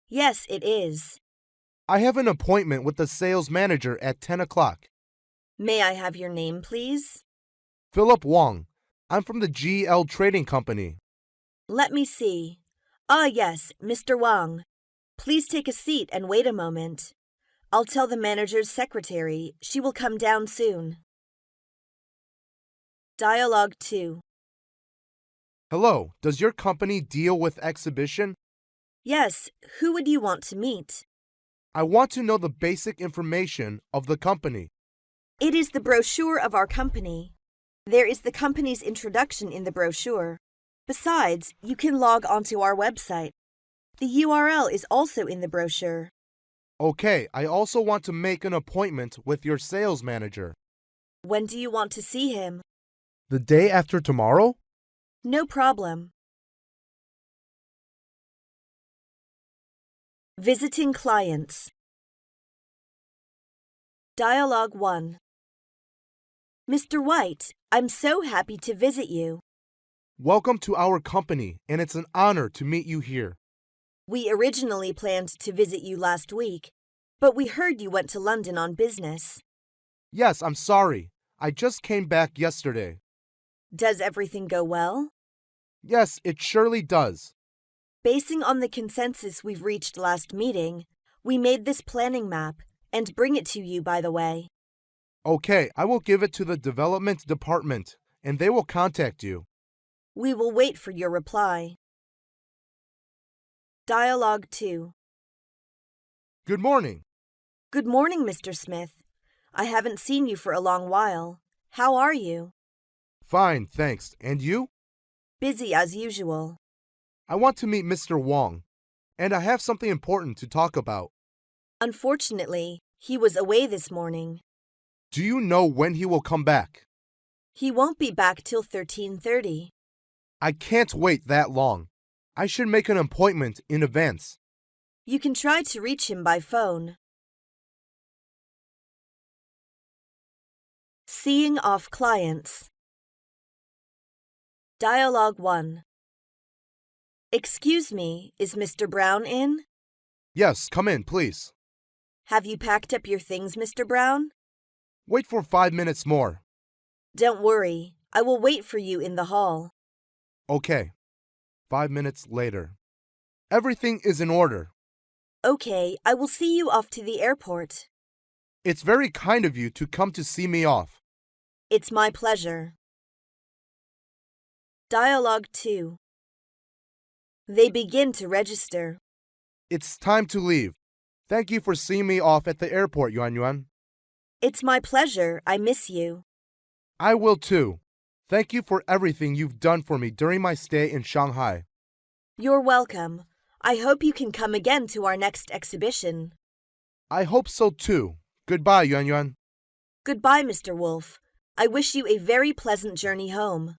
Yes, it is. I have an appointment with the sales manager at 10 o'clock. May I have your name, please? Philip Wang. I'm from the GL Trading Company. Let me see. Ah, yes, Mr. Wang. Please take a seat and wait a moment. I'll tell the manager's secretary. She will come down soon. Dialogue 2. Hello, does your company deal with exhibition? Yes, who would you want to meet? I want to know the basic information of the company. It is the brochure of our company. There is the company's introduction in the brochure. Besides, you can log onto our website. The URL is also in the brochure. Okay, I also want to make an appointment with your sales manager. When do you want to see him? The day after tomorrow? No problem. Visiting clients. Dialogue 1. Mr. White, I'm so happy to visit you. Welcome to our company, and it's an honor to meet you here. We originally planned to visit you last week, but we heard you went to London on business. Yes, I'm sorry. I just came back yesterday. Does everything go well? Yes, it surely does. Basing on the consensus we've reached last meeting, we made this planning map and bring it to you, by the way. Okay, I will give it to the development department, and they will contact you. We will wait for your reply. Dialogue 2. Good morning. Good morning, Mr. Smith. I haven't seen you for a long while. How are you? Fine, thanks. And you? Busy as usual. I want to meet Mr. Wang, and I have something important to talk about. Unfortunately, he was away this morning. Do you know when he will come back? He won't be back till 13:30. I can't wait that long. I should make an appointment in advance. You can try to reach him by phone. Seeing off clients. Dialogue 1. Excuse me, is Mr. Brown in? Yes, come in, please. Have you packed up your things, Mr. Brown? Wait for 5 minutes more. Don't worry, I will wait for you in the hall. Okay. 5 minutes later. Everything is in order. Okay, I will see you off to the airport. It's very kind of you to come to see me off. It's my pleasure. Dialogue 2. They begin to register. It's time to leave. Thank you for seeing me off at the airport, Yuan Yuan. It's my pleasure. I miss you. I will too. Thank you for everything you've done for me during my stay in Shanghai. You're welcome. I hope you can come again to our next exhibition. I hope so too. Goodbye, Yuan Yuan. Goodbye, Mr. Wolf. I wish you a very pleasant journey home.